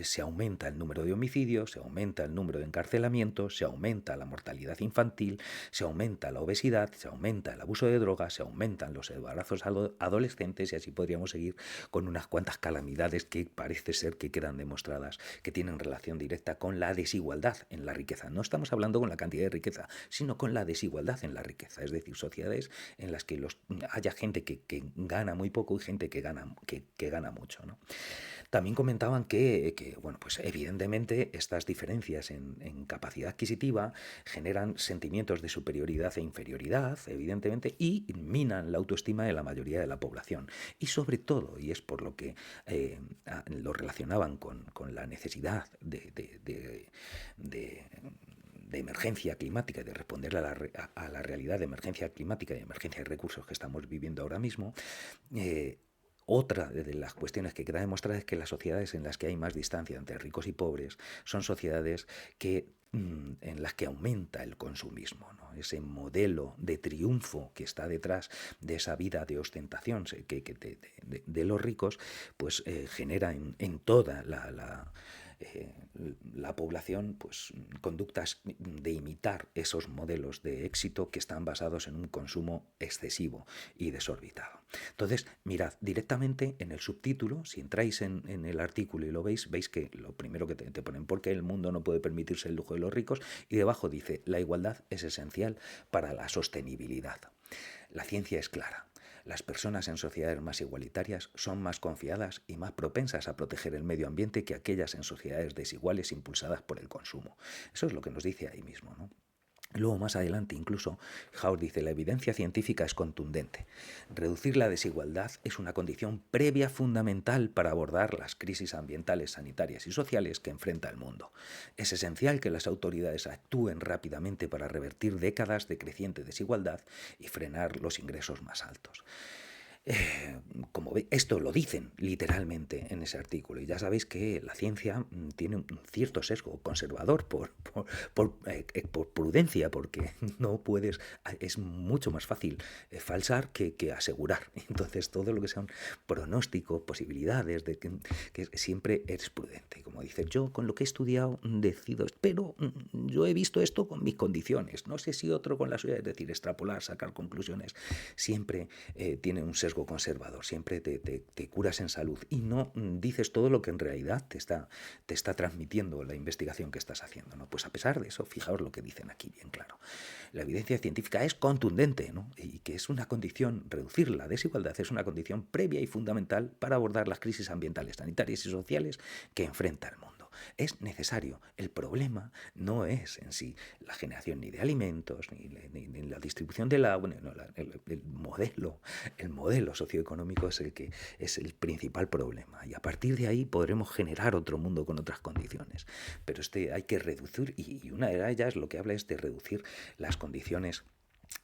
S1: se aumenta el número de homicidios, se aumenta el número de encarcelamientos, se aumenta la mortalidad infantil, se aumenta la obesidad, se aumenta el abuso de drogas, se aumentan los embarazos adolescentes, y así podríamos seguir con unas cuantas calamidades que parece ser que quedan demostradas que tienen relación directa con la desigualdad en la riqueza. No estamos hablando con la cantidad de riqueza, sino con la desigualdad en la riqueza, es decir, sociedades en las que haya gente que gana muy poco y gente que gana mucho, ¿no? También comentaban bueno, pues evidentemente estas diferencias en capacidad adquisitiva generan sentimientos de superioridad e inferioridad, evidentemente, y minan la autoestima de la mayoría de la población. Y sobre todo, y es por lo que lo relacionaban con la necesidad de emergencia climática y de responder a la realidad de emergencia climática y de emergencia de recursos que estamos viviendo ahora mismo, otra de las cuestiones que queda demostrada es que las sociedades en las que hay más distancia entre ricos y pobres son sociedades en las que aumenta el consumismo, ¿no? Ese modelo de triunfo que está detrás de esa vida de ostentación de los ricos, pues genera en toda la población, pues conductas de imitar esos modelos de éxito que están basados en un consumo excesivo y desorbitado. Entonces, mirad, directamente en el subtítulo, si entráis en el artículo y lo veis que lo primero que te ponen, ¿por qué el mundo no puede permitirse el lujo de los ricos? Y debajo dice, la igualdad es esencial para la sostenibilidad. La ciencia es clara. Las personas en sociedades más igualitarias son más confiadas y más propensas a proteger el medio ambiente que aquellas en sociedades desiguales impulsadas por el consumo. Eso es lo que nos dice ahí mismo, ¿no? Luego, más adelante, incluso, Haur dice, la evidencia científica es contundente. Reducir la desigualdad es una condición previa fundamental para abordar las crisis ambientales, sanitarias y sociales que enfrenta el mundo. Es esencial que las autoridades actúen rápidamente para revertir décadas de creciente desigualdad y frenar los ingresos más altos. Como ve, esto lo dicen literalmente en ese artículo, y ya sabéis que la ciencia tiene un cierto sesgo conservador por prudencia, porque no puedes, es mucho más fácil falsar que asegurar. Entonces todo lo que sean pronósticos, posibilidades, que siempre eres prudente. Como dices, yo con lo que he estudiado decido, pero yo he visto esto con mis condiciones, no sé si otro con la suya, es decir, extrapolar, sacar conclusiones, siempre tiene un sesgo conservador, siempre te curas en salud y no dices todo lo que en realidad te está transmitiendo la investigación que estás haciendo, ¿no? Pues a pesar de eso, fijaos lo que dicen aquí bien claro. La evidencia científica es contundente, ¿no? Y que es una condición, reducir la desigualdad es una condición previa y fundamental para abordar las crisis ambientales, sanitarias y sociales que enfrenta el mundo. Es necesario. El problema no es en sí la generación ni de alimentos, ni la distribución del agua, el modelo socioeconómico es el que es el principal problema. Y a partir de ahí podremos generar otro mundo con otras condiciones. Pero hay que reducir, y una de ellas lo que habla es de reducir las condiciones,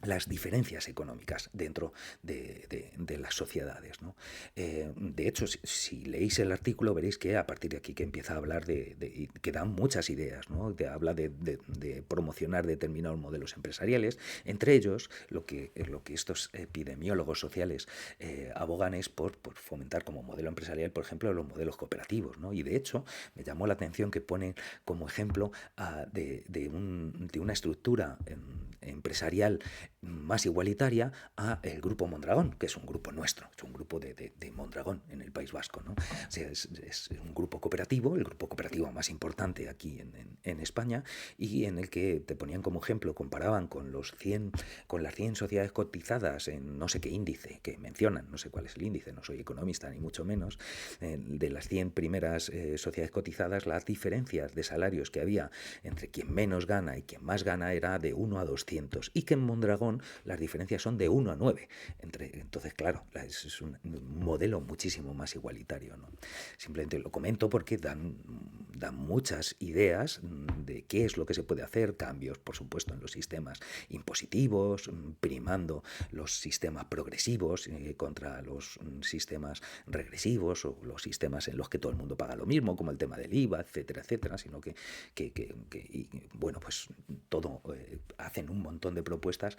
S1: las diferencias económicas dentro de las sociedades, ¿no? De hecho, si leéis el artículo veréis que a partir de aquí que empieza a hablar que dan muchas ideas, ¿no? Habla de promocionar determinados modelos empresariales. Entre ellos, lo que estos epidemiólogos sociales abogan es por fomentar como modelo empresarial, por ejemplo, los modelos cooperativos, ¿no? Y de hecho, me llamó la atención que ponen como ejemplo de una estructura empresarial más igualitaria a el Grupo Mondragón, que es un grupo nuestro, es un grupo de Mondragón en el País Vasco, ¿no? O sea, es un grupo cooperativo, el grupo cooperativo más importante aquí en España, y en el que te ponían como ejemplo, comparaban con las 100 sociedades cotizadas en no sé qué índice que mencionan, no sé cuál es el índice, no soy economista ni mucho menos, de las 100 primeras sociedades cotizadas, las diferencias de salarios que había entre quien menos gana y quien más gana era de 1 a 200, y que en Mondragón las diferencias son de 1 a 9. Entonces, claro, es un modelo muchísimo más igualitario, ¿no? Simplemente lo comento porque dan muchas ideas de qué es lo que se puede hacer, cambios, por supuesto, en los sistemas impositivos, primando los sistemas progresivos contra los sistemas regresivos, o los sistemas en los que todo el mundo paga lo mismo, como el tema del IVA, etcétera, etcétera, sino que bueno, pues todo, hacen un montón de propuestas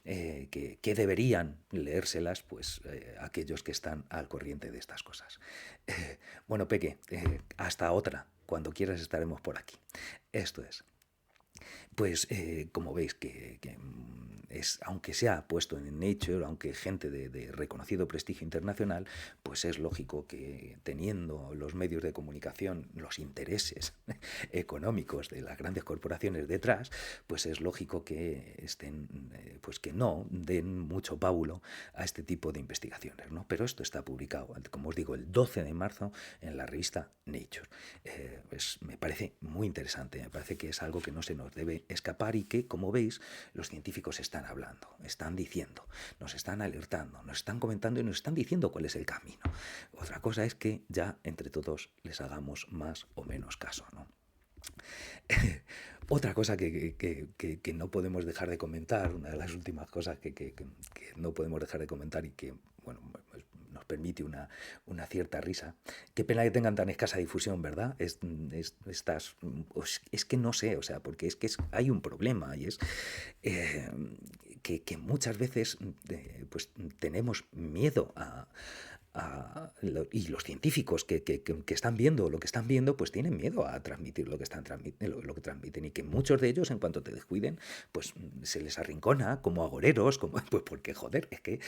S1: que deberían leérselas pues aquellos que están al corriente de estas cosas. Bueno, Peque, hasta otra. Cuando quieras estaremos por aquí. Esto es. Pues como veis es, aunque se ha puesto en Nature, aunque gente de reconocido prestigio internacional, pues es lógico que teniendo los medios de comunicación, los intereses económicos de las grandes corporaciones detrás, pues es lógico que estén, pues que no den mucho pábulo a este tipo de investigaciones, ¿no? Pero esto está publicado, como os digo, el 12 de marzo en la revista Nature. Pues me parece muy interesante, me parece que es algo que no se nos debe escapar y que, como veis, los científicos están hablando, están diciendo, nos están alertando, nos están comentando y nos están diciendo cuál es el camino. Otra cosa es que ya entre todos les hagamos más o menos caso, ¿no? Otra cosa que no podemos dejar de comentar, una de las últimas cosas que no podemos dejar de comentar y que, bueno, pues nos permite una cierta risa. Qué pena que tengan tan escasa difusión, ¿verdad? Es que no sé, o sea, porque es que hay un problema y es eh, que muchas veces pues tenemos miedo y los científicos que están viendo lo que están viendo, pues tienen miedo a transmitir lo que están lo que transmiten, y que muchos de ellos, en cuanto te descuiden, pues se les arrincona como agoreros, como, pues porque joder, es que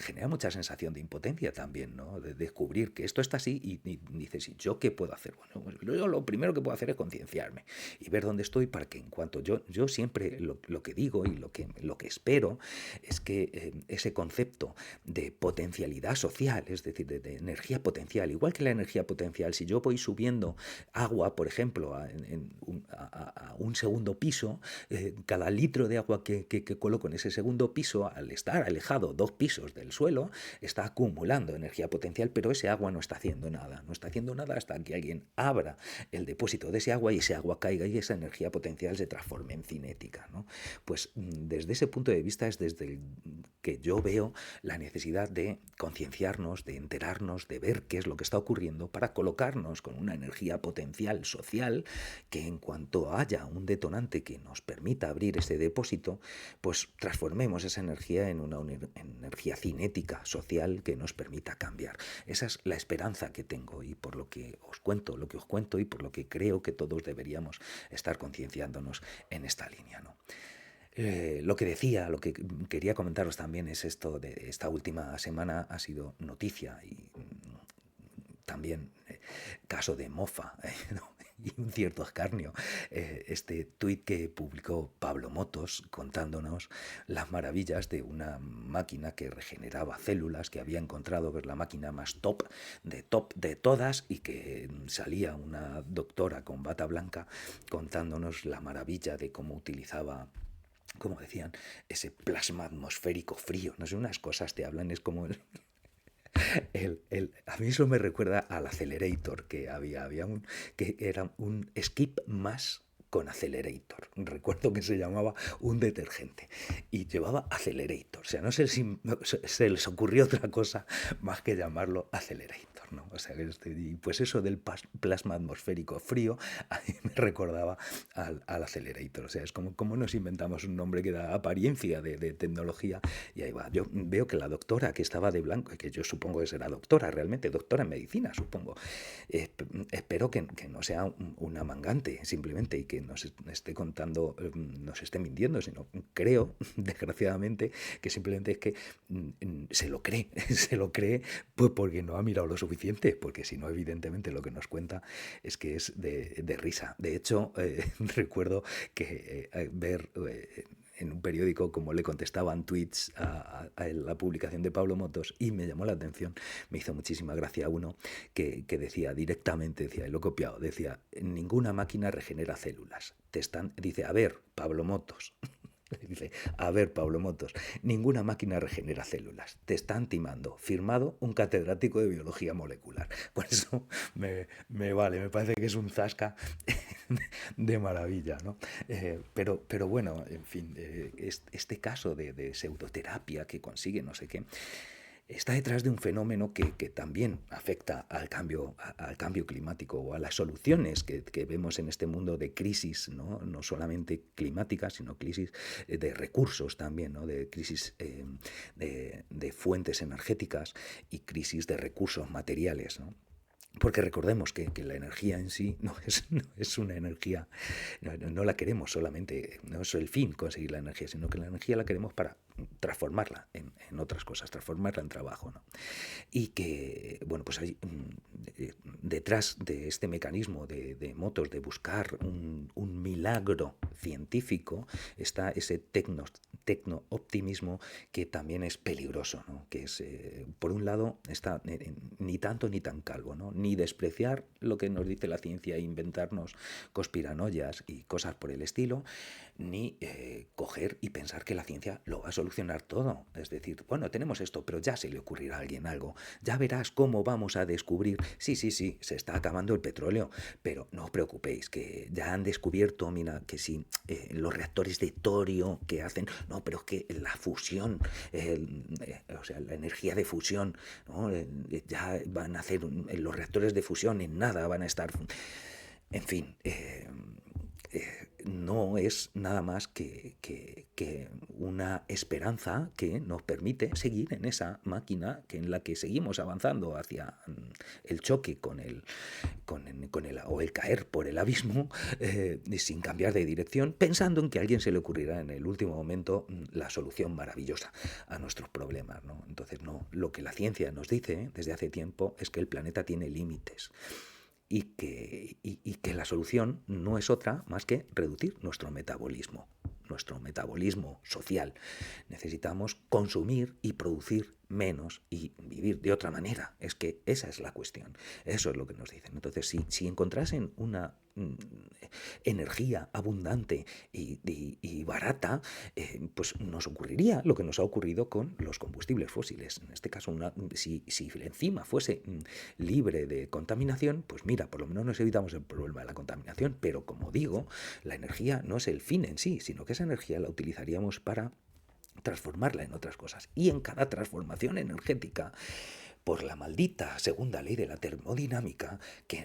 S1: genera mucha sensación de impotencia también, ¿no? De descubrir que esto está así y dices, ¿y yo qué puedo hacer? Bueno, pues yo lo primero que puedo hacer es concienciarme y ver dónde estoy, para que en cuanto yo siempre lo que digo y lo que espero es que ese concepto de potencialidad social, es decir, de energía potencial, igual que la energía potencial, si yo voy subiendo agua, por ejemplo, a un segundo piso, cada litro de agua que coloco en ese segundo piso, al estar alejado 2 pisos del suelo, está acumulando energía potencial, pero ese agua no está haciendo nada, no está haciendo nada hasta que alguien abra el depósito de ese agua y ese agua caiga y esa energía potencial se transforme en cinética, ¿no? Pues desde ese punto de vista es desde el que yo veo la necesidad de concienciarnos, de enterarnos, de ver qué es lo que está ocurriendo, para colocarnos con una energía potencial social que, en cuanto haya un detonante que nos permita abrir ese depósito, pues transformemos esa energía en una energía cinética social que nos permita cambiar. Esa es la esperanza que tengo, y por lo que os cuento y por lo que creo que todos deberíamos estar concienciándonos en esta línea, ¿no? Lo que decía, lo que quería comentaros también es esto de esta última semana ha sido noticia y también caso de mofa, ¿no? Y un cierto escarnio. Este tuit que publicó Pablo Motos contándonos las maravillas de una máquina que regeneraba células, que había encontrado, ver, la máquina más top de todas, y que salía una doctora con bata blanca contándonos la maravilla de cómo utilizaba, como decían, ese plasma atmosférico frío. No sé, unas cosas te hablan, es como a mí eso me recuerda al Accelerator que había que era un skip más con Accelerator. Recuerdo que se llamaba un detergente y llevaba Accelerator. O sea, no sé si se les ocurrió otra cosa más que llamarlo Accelerator, ¿no? O sea, pues eso del plasma atmosférico frío a mí me recordaba al Accelerator. O sea, es como nos inventamos un nombre que da apariencia de tecnología, y ahí va. Yo veo que la doctora que estaba de blanco, que yo supongo que será doctora, realmente doctora en medicina, supongo, espero que no sea una mangante simplemente y que nos esté contando, nos esté mintiendo, sino creo, desgraciadamente, que simplemente es que se lo cree, se lo cree pues porque no ha mirado lo suficiente, porque si no, evidentemente lo que nos cuenta es que es de risa. De hecho, recuerdo que ver en un periódico como le contestaban tweets a la publicación de Pablo Motos, y me llamó la atención, me hizo muchísima gracia uno que decía directamente, decía, y lo he copiado, decía, ninguna máquina regenera células. Dice, a ver, Pablo Motos, dice, a ver, Pablo Motos, ninguna máquina regenera células. Te están timando. Firmado un catedrático de biología molecular. Con eso me vale, me parece que es un zasca de maravilla, ¿no? Pero bueno, en fin, este caso de pseudoterapia que consigue no sé qué, está detrás de un fenómeno que también afecta al cambio climático o a las soluciones que vemos en este mundo de crisis, ¿no? No solamente climáticas, sino crisis de recursos también, ¿no? De crisis de fuentes energéticas y crisis de recursos materiales, ¿no? Porque recordemos que la energía en sí no es una energía, no la queremos solamente, no es el fin conseguir la energía, sino que la energía la queremos para transformarla en otras cosas, transformarla en trabajo, ¿no? Y que, bueno, pues hay, detrás de este mecanismo de motos de buscar un milagro científico está ese tecno-optimismo que también es peligroso, ¿no? Que es, por un lado, está ni tanto ni tan calvo, ¿no? Ni despreciar lo que nos dice la ciencia e inventarnos conspiranoias y cosas por el estilo, ni coger y pensar que la ciencia lo va a solucionar todo. Es decir, bueno, tenemos esto, pero ya se le ocurrirá a alguien algo. Ya verás cómo vamos a descubrir. Sí, sí, sí, se está acabando el petróleo, pero no os preocupéis, que ya han descubierto, mira, que sí, los reactores de torio que hacen, no, pero es que la fusión, o sea, la energía de fusión, ¿no? Ya van a hacer los reactores de fusión en nada, van a estar, en fin, no es nada más que una esperanza que nos permite seguir en esa máquina en la que seguimos avanzando hacia el choque o el caer por el abismo, sin cambiar de dirección, pensando en que a alguien se le ocurrirá en el último momento la solución maravillosa a nuestros problemas, ¿no? Entonces, no, lo que la ciencia nos dice desde hace tiempo es que el planeta tiene límites y que la solución no es otra más que reducir nuestro metabolismo social. Necesitamos consumir y producir menos y vivir de otra manera. Es que esa es la cuestión. Eso es lo que nos dicen. Entonces, si encontrasen una energía abundante y barata, pues nos ocurriría lo que nos ha ocurrido con los combustibles fósiles. En este caso, si encima fuese libre de contaminación, pues mira, por lo menos nos evitamos el problema de la contaminación. Pero como digo, la energía no es el fin en sí, sino que esa energía la utilizaríamos para transformarla en otras cosas. Y en cada transformación energética, por la maldita segunda ley de la termodinámica,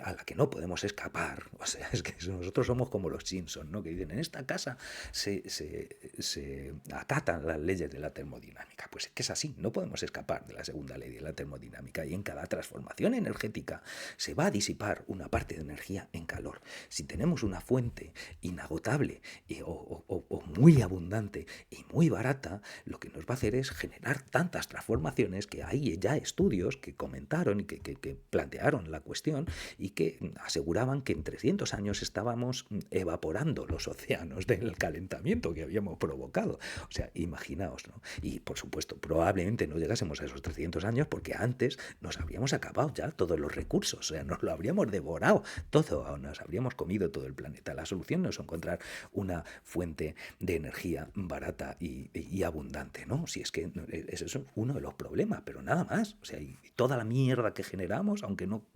S1: a la que no podemos escapar. O sea, es que nosotros somos como los Simpsons, ¿no? Que dicen, en esta casa se acatan las leyes de la termodinámica. Pues es que es así, no podemos escapar de la segunda ley de la termodinámica. Y en cada transformación energética se va a disipar una parte de energía en calor. Si tenemos una fuente inagotable o muy abundante y muy barata, lo que nos va a hacer es generar tantas transformaciones que hay ya estudios que comentaron y que plantearon la cuestión y que aseguraban que en 300 años estábamos evaporando los océanos del calentamiento que habíamos provocado. O sea, imaginaos, ¿no? Y por supuesto, probablemente no llegásemos a esos 300 años porque antes nos habríamos acabado ya todos los recursos, o sea, nos lo habríamos devorado todo, nos habríamos comido todo el planeta. La solución no es encontrar una fuente de energía barata y abundante, ¿no? Si es que ese es uno de los problemas, pero nada más. O sea, y toda la mierda que generamos, aunque no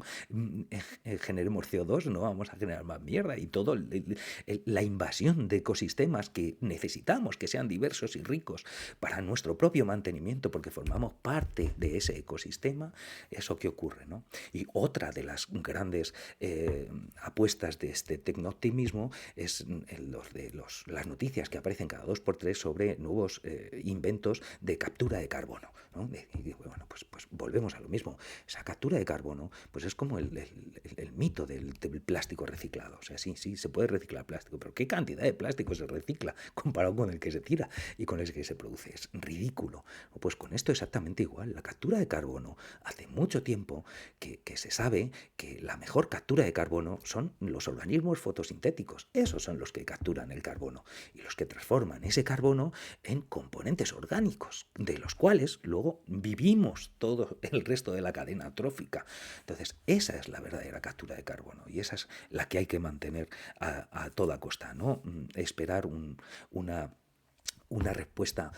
S1: generemos CO2, no vamos a generar más mierda. Y todo la invasión de ecosistemas que necesitamos que sean diversos y ricos para nuestro propio mantenimiento, porque formamos parte de ese ecosistema, eso que ocurre, ¿no? Y otra de las grandes apuestas de este tecnooptimismo es las noticias que aparecen cada 2 por 3 sobre nuevos inventos de captura de carbono, ¿no? Y bueno, pues volvemos a lo mismo. Esa captura de carbono pues es como el mito del plástico reciclado. O sea, sí, se puede reciclar plástico, pero ¿qué cantidad de plástico se recicla comparado con el que se tira y con el que se produce? Es ridículo. Pues con esto exactamente igual. La captura de carbono, hace mucho tiempo que se sabe que la mejor captura de carbono son los organismos fotosintéticos. Esos son los que capturan el carbono y los que transforman ese carbono en componentes orgánicos, de los cuales luego vivimos todo el resto de la cadena trófica. Entonces, esa es la verdadera captura de carbono y esa es la que hay que mantener a toda costa, no esperar una una respuesta,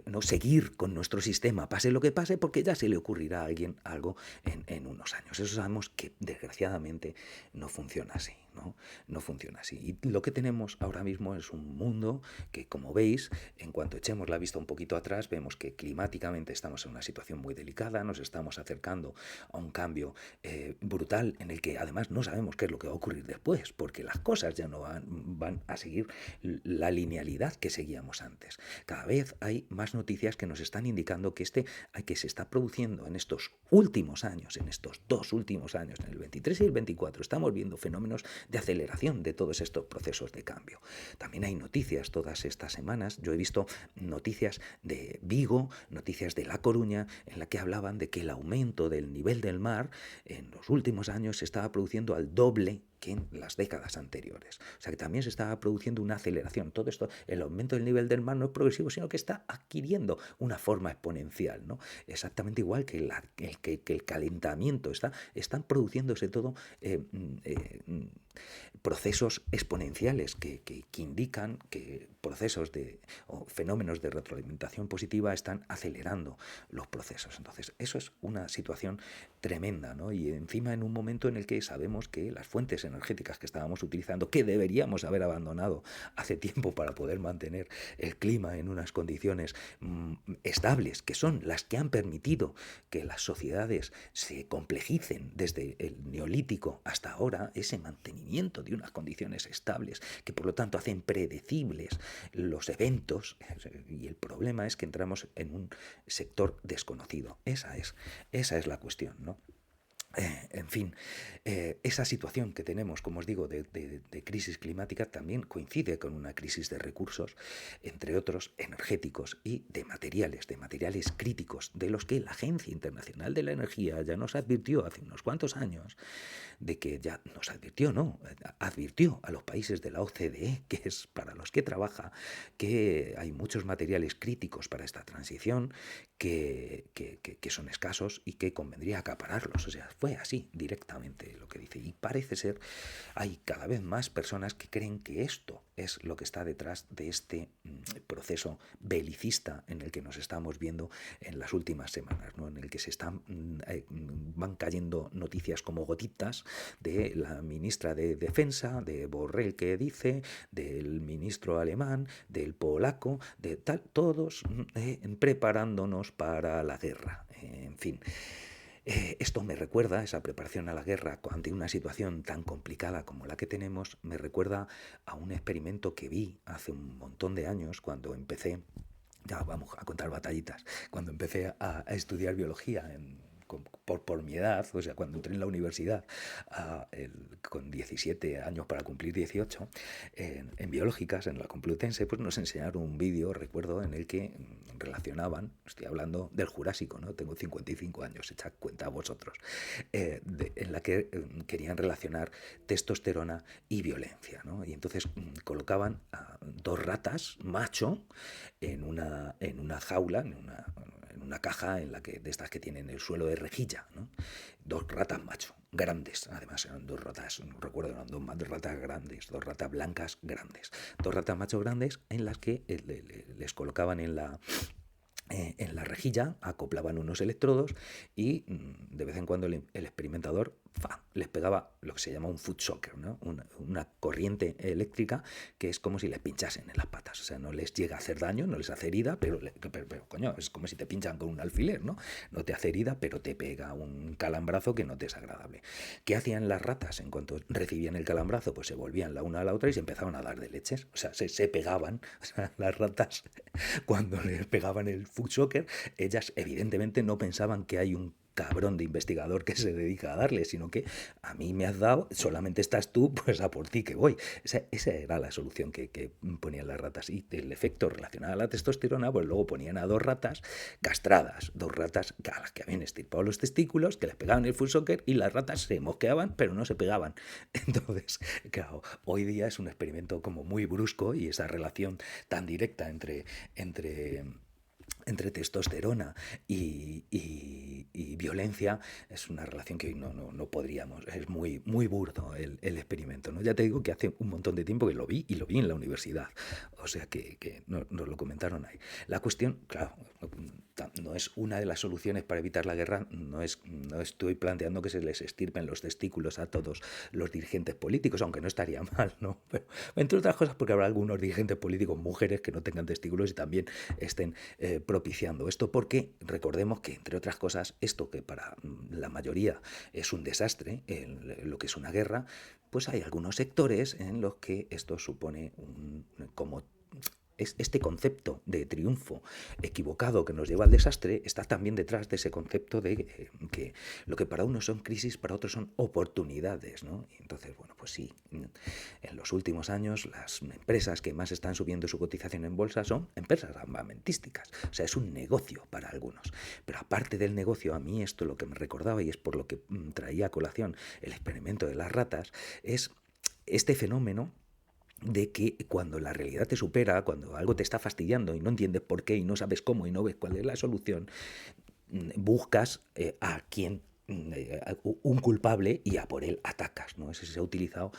S1: no seguir con nuestro sistema, pase lo que pase, porque ya se le ocurrirá a alguien algo en unos años. Eso sabemos que desgraciadamente no funciona así, ¿no? No funciona así. Y lo que tenemos ahora mismo es un mundo que, como veis, en cuanto echemos la vista un poquito atrás, vemos que climáticamente estamos en una situación muy delicada, nos estamos acercando a un cambio brutal en el que además no sabemos qué es lo que va a ocurrir después, porque las cosas ya no van a seguir la linealidad que seguíamos antes. Cada vez hay más noticias que nos están indicando que que se está produciendo en estos últimos años, en estos 2 últimos años, en el 23 y el 24, estamos viendo fenómenos de aceleración de todos estos procesos de cambio. También hay noticias todas estas semanas, yo he visto noticias de Vigo, noticias de La Coruña, en la que hablaban de que el aumento del nivel del mar en los últimos años se estaba produciendo al doble que en las décadas anteriores. O sea que también se estaba produciendo una aceleración. Todo esto, el aumento del nivel del mar no es progresivo, sino que está adquiriendo una forma exponencial, ¿no? Exactamente igual que el calentamiento. Están produciéndose todo procesos exponenciales que indican que procesos o fenómenos de retroalimentación positiva están acelerando los procesos. Entonces, eso es una situación tremenda, ¿no? Y encima en un momento en el que sabemos que las fuentes energéticas que estábamos utilizando, que deberíamos haber abandonado hace tiempo para poder mantener el clima en unas condiciones estables, que son las que han permitido que las sociedades se complejicen desde el neolítico hasta ahora, ese mantenimiento de unas condiciones estables, que por lo tanto hacen predecibles los eventos, y el problema es que entramos en un sector desconocido. Esa es la cuestión, ¿no? En fin, esa situación que tenemos, como os digo, de crisis climática también coincide con una crisis de recursos, entre otros energéticos y de materiales críticos, de los que la Agencia Internacional de la Energía ya nos advirtió hace unos cuantos años, de que ya nos advirtió, no, advirtió a los países de la OCDE, que es para los que trabaja, que hay muchos materiales críticos para esta transición, que son escasos y que convendría acapararlos. O sea, fue así directamente lo que dice. Y parece ser, hay cada vez más personas que creen que esto es lo que está detrás de este proceso belicista en el que nos estamos viendo en las últimas semanas, ¿no? En el que van cayendo noticias como gotitas de la ministra de Defensa, de Borrell, que dice, del ministro alemán, del polaco, de tal, todos preparándonos para la guerra. En fin. Esto me recuerda, esa preparación a la guerra ante una situación tan complicada como la que tenemos, me recuerda a un experimento que vi hace un montón de años cuando empecé, ya vamos a contar batallitas, cuando empecé a estudiar biología por mi edad, o sea, cuando entré en la universidad con 17 años para cumplir 18, en biológicas, en la Complutense, pues nos enseñaron un vídeo, recuerdo, en el que relacionaban, estoy hablando del Jurásico, ¿no? Tengo 55 años, echad cuenta vosotros, en la que querían relacionar testosterona y violencia, ¿no? Y entonces colocaban a 2 ratas macho en una jaula, en una caja en la que, de estas que tienen el suelo de rejilla, ¿no? 2 ratas macho, grandes, además eran 2 ratas, no recuerdo, eran 2 ratas grandes, 2 ratas blancas grandes, 2 ratas macho grandes en las que les colocaban en la rejilla, acoplaban unos electrodos y de vez en cuando el experimentador les pegaba lo que se llama un foot shocker, ¿no? Una corriente eléctrica que es como si les pinchasen en las patas. O sea, no les llega a hacer daño, no les hace herida, pero coño, es como si te pinchan con un alfiler, ¿no? No te hace herida, pero te pega un calambrazo que no te es agradable. ¿Qué hacían las ratas? En cuanto recibían el calambrazo, pues se volvían la una a la otra y se empezaban a dar de leches. O sea, se pegaban. O sea, las ratas, cuando les pegaban el foot shocker, ellas evidentemente no pensaban que hay un cabrón de investigador que se dedica a darle, sino que a mí me has dado, solamente estás tú, pues a por ti que voy. Esa era la solución que ponían las ratas. Y el efecto relacionado a la testosterona, pues luego ponían a 2 ratas castradas, 2 ratas a las que habían estirpado los testículos, que les pegaban el full shocker y las ratas se mosqueaban, pero no se pegaban. Entonces, claro, hoy día es un experimento como muy brusco y esa relación tan directa entre testosterona y violencia es una relación que hoy no podríamos, es muy, muy burdo el experimento, ¿no? Ya te digo que hace un montón de tiempo que lo vi, y lo vi en la universidad, o sea que nos lo comentaron ahí. La cuestión, claro, no es una de las soluciones para evitar la guerra, no estoy planteando que se les estirpen los testículos a todos los dirigentes políticos, aunque no estaría mal, ¿no? Pero, entre otras cosas porque habrá algunos dirigentes políticos, mujeres, que no tengan testículos y también estén propiciando esto, porque recordemos que, entre otras cosas, esto que para la mayoría es un desastre, lo que es una guerra, pues hay algunos sectores en los que esto supone como este concepto de triunfo equivocado que nos lleva al desastre está también detrás de ese concepto de que lo que para unos son crisis, para otros son oportunidades, ¿no? Y entonces, bueno, pues sí, en los últimos años las empresas que más están subiendo su cotización en bolsa son empresas armamentísticas, o sea, es un negocio para algunos. Pero aparte del negocio, a mí esto lo que me recordaba, y es por lo que traía a colación el experimento de las ratas, es este fenómeno de que cuando la realidad te supera, cuando algo te está fastidiando y no entiendes por qué y no sabes cómo y no ves cuál es la solución, buscas a quien un culpable y a por él atacas, ¿no? Eso se ha utilizado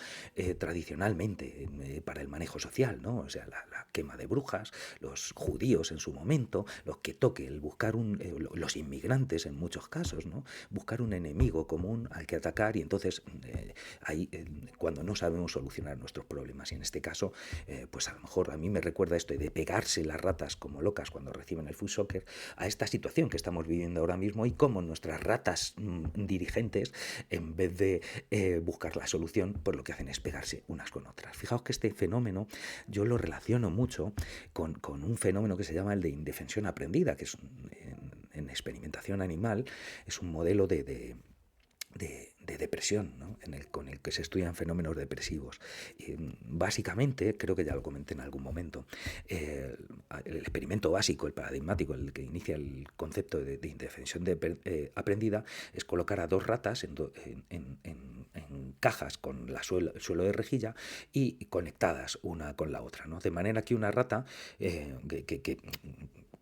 S1: tradicionalmente para el manejo social, ¿no? O sea, la quema de brujas, los judíos en su momento, los que toque, el buscar los inmigrantes en muchos casos, ¿no? Buscar un enemigo común al que atacar, y entonces ahí cuando no sabemos solucionar nuestros problemas, y en este caso pues a lo mejor a mí me recuerda esto de pegarse las ratas como locas cuando reciben el food soccer a esta situación que estamos viviendo ahora mismo, y cómo nuestras ratas dirigentes, en vez de buscar la solución, pues lo que hacen es pegarse unas con otras. Fijaos que este fenómeno yo lo relaciono mucho con un fenómeno que se llama el de indefensión aprendida, que es en experimentación animal, es un modelo de depresión, ¿no? Con el que se estudian fenómenos depresivos. Y, básicamente, creo que ya lo comenté en algún momento, el experimento básico, el paradigmático, el que inicia el concepto de indefensión aprendida, es colocar a dos ratas en cajas con el suelo de rejilla y conectadas una con la otra, ¿no? De manera que una rata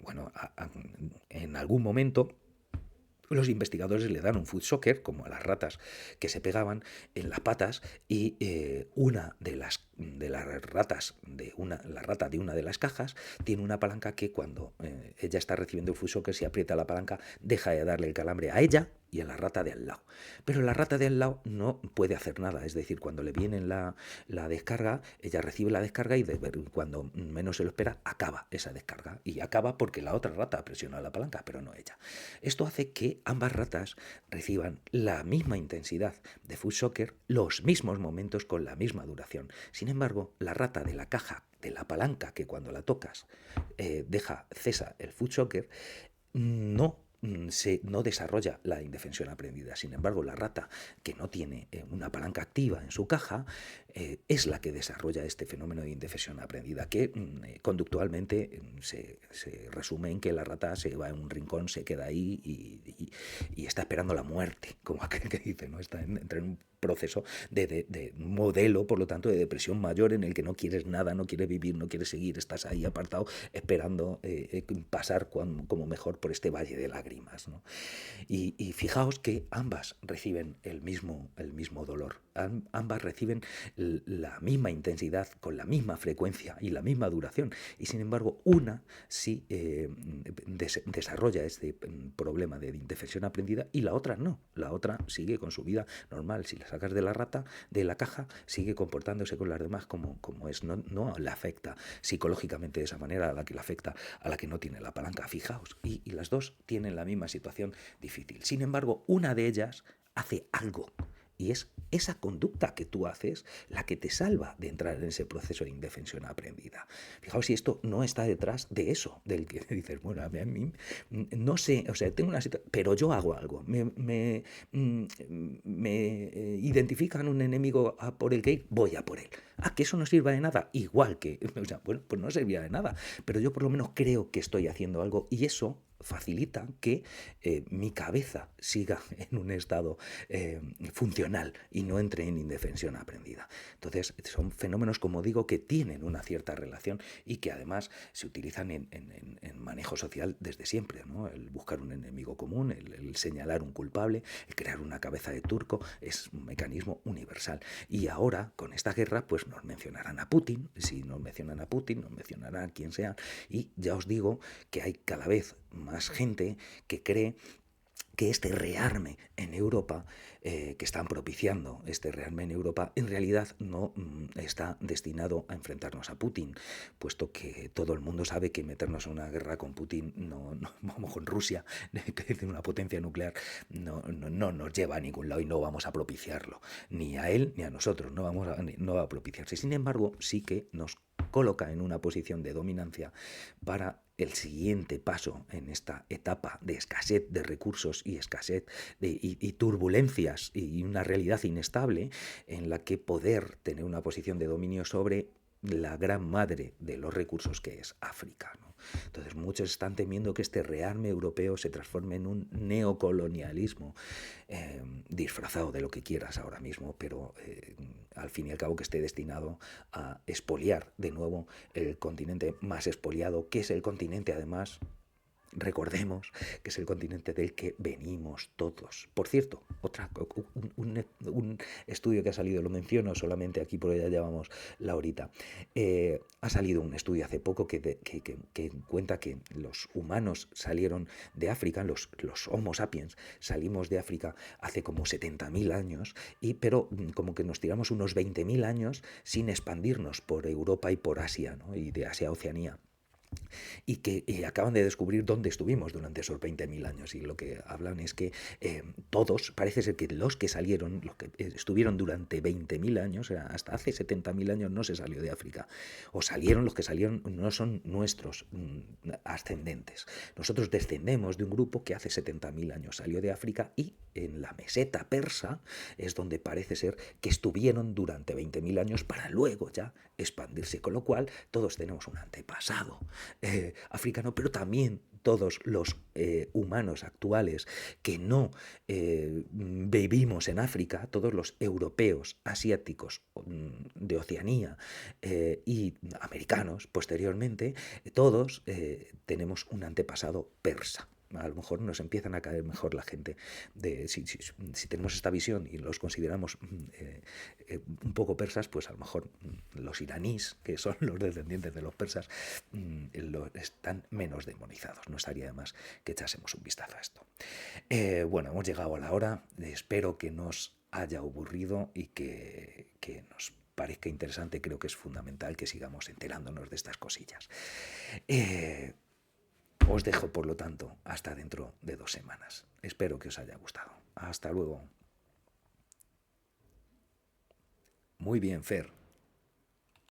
S1: bueno, en algún momento los investigadores le dan un food soccer, como a las ratas que se pegaban, en las patas, y una de las ratas la rata de una de las cajas tiene una palanca que cuando ella está recibiendo el food soccer, si aprieta la palanca, deja de darle el calambre a ella y a la rata de al lado. Pero la rata de al lado no puede hacer nada, es decir, cuando le viene la descarga, ella recibe la descarga y cuando menos se lo espera, acaba esa descarga. Y acaba porque la otra rata presiona la palanca, pero no ella. Esto hace que ambas ratas reciban la misma intensidad de food soccer, los mismos momentos con la misma duración. Sin embargo, la rata de la caja, de la palanca, que cuando la tocas cesa el food soccer, no desarrolla la indefensión aprendida. Sin embargo, la rata que no tiene una palanca activa en su caja es la que desarrolla este fenómeno de indefensión aprendida, que conductualmente se resume en que la rata se va en un rincón, se queda ahí y está esperando la muerte, como aquel que dice, ¿no? Entra en un proceso de modelo, por lo tanto, de depresión mayor, en el que no quieres nada, no quieres vivir, no quieres seguir, estás ahí apartado esperando pasar como mejor por este valle de lágrimas, ¿no? Y fijaos que ambas reciben el mismo dolor, ambas reciben la misma intensidad, con la misma frecuencia y la misma duración, y sin embargo una sí desarrolla este problema de indefensión aprendida y la otra no, la otra sigue con su vida normal. Si la sacas de la rata, de la caja, sigue comportándose con las demás como es, no le afecta psicológicamente de esa manera a la que le afecta a la que no tiene la palanca. Fijaos, y las dos tienen la misma situación difícil. Sin embargo, una de ellas hace algo, y es esa conducta que tú haces la que te salva de entrar en ese proceso de indefensión aprendida. Fijaos si esto no está detrás de eso, del que dices, bueno, a mí no sé, o sea, tengo una situación, pero yo hago algo. Me identifican un enemigo a por el que ir, voy a por él. Que eso no sirva de nada, igual que, o sea, bueno, pues no servirá de nada, pero yo por lo menos creo que estoy haciendo algo, y eso facilita que mi cabeza siga en un estado funcional y no entre en indefensión aprendida. Entonces, son fenómenos, como digo, que tienen una cierta relación y que además se utilizan en manejo social desde siempre, ¿no? El buscar un enemigo común, el señalar un culpable, el crear una cabeza de turco, es un mecanismo universal. Y ahora, con esta guerra, pues nos mencionarán a Putin. Si nos mencionan a Putin, nos mencionarán a quien sea. Y ya os digo que hay cada vez más gente que cree que este rearme en Europa, que están propiciando este rearme en Europa, en realidad no está destinado a enfrentarnos a Putin, puesto que todo el mundo sabe que meternos en una guerra con Putin, vamos, con Rusia, que es una potencia nuclear, no nos lleva a ningún lado y no vamos a propiciarlo, ni a él ni a nosotros, no va a propiciarse. Sin embargo, sí que nos coloca en una posición de dominancia para el siguiente paso en esta etapa de escasez de recursos y escasez y turbulencias y una realidad inestable en la que poder tener una posición de dominio sobre la gran madre de los recursos que es África, ¿no? Entonces muchos están temiendo que este rearme europeo se transforme en un neocolonialismo disfrazado de lo que quieras ahora mismo, pero al fin y al cabo que esté destinado a expoliar de nuevo el continente más expoliado, que es el continente además, recordemos, que es el continente del que venimos todos. Por cierto, un estudio que ha salido, lo menciono solamente aquí porque ya llevamos la horita, ha salido un estudio hace poco que cuenta que los humanos salieron de África, los Homo sapiens salimos de África hace como 70.000 años, pero como que nos tiramos unos 20.000 años sin expandirnos por Europa y por Asia, ¿no? Y de Asia a Oceanía. Y que acaban de descubrir dónde estuvimos durante esos 20.000 años. Y lo que hablan es que todos, parece ser que los que salieron, los que estuvieron durante 20.000 años, hasta hace 70.000 años no se salió de África. O salieron, los que salieron no son nuestros ascendentes. Nosotros descendemos de un grupo que hace 70.000 años salió de África y en la meseta persa es donde parece ser que estuvieron durante 20.000 años para luego ya expandirse. Con lo cual todos tenemos un antepasado africano, pero también todos los humanos actuales que no vivimos en África, todos los europeos, asiáticos, de Oceanía y americanos posteriormente, todos tenemos un antepasado persa. A lo mejor nos empiezan a caer mejor la gente si tenemos esta visión y los consideramos un poco persas, pues a lo mejor los iraníes, que son los descendientes de los persas, están menos demonizados. No estaría de más que echásemos un vistazo a esto. Bueno, hemos llegado a la hora. Espero que nos haya aburrido y que nos parezca interesante. Creo que es fundamental que sigamos enterándonos de estas cosillas. Os dejo, por lo tanto, hasta dentro de 2 semanas. Espero que os haya gustado. Hasta luego. Muy bien, Fer.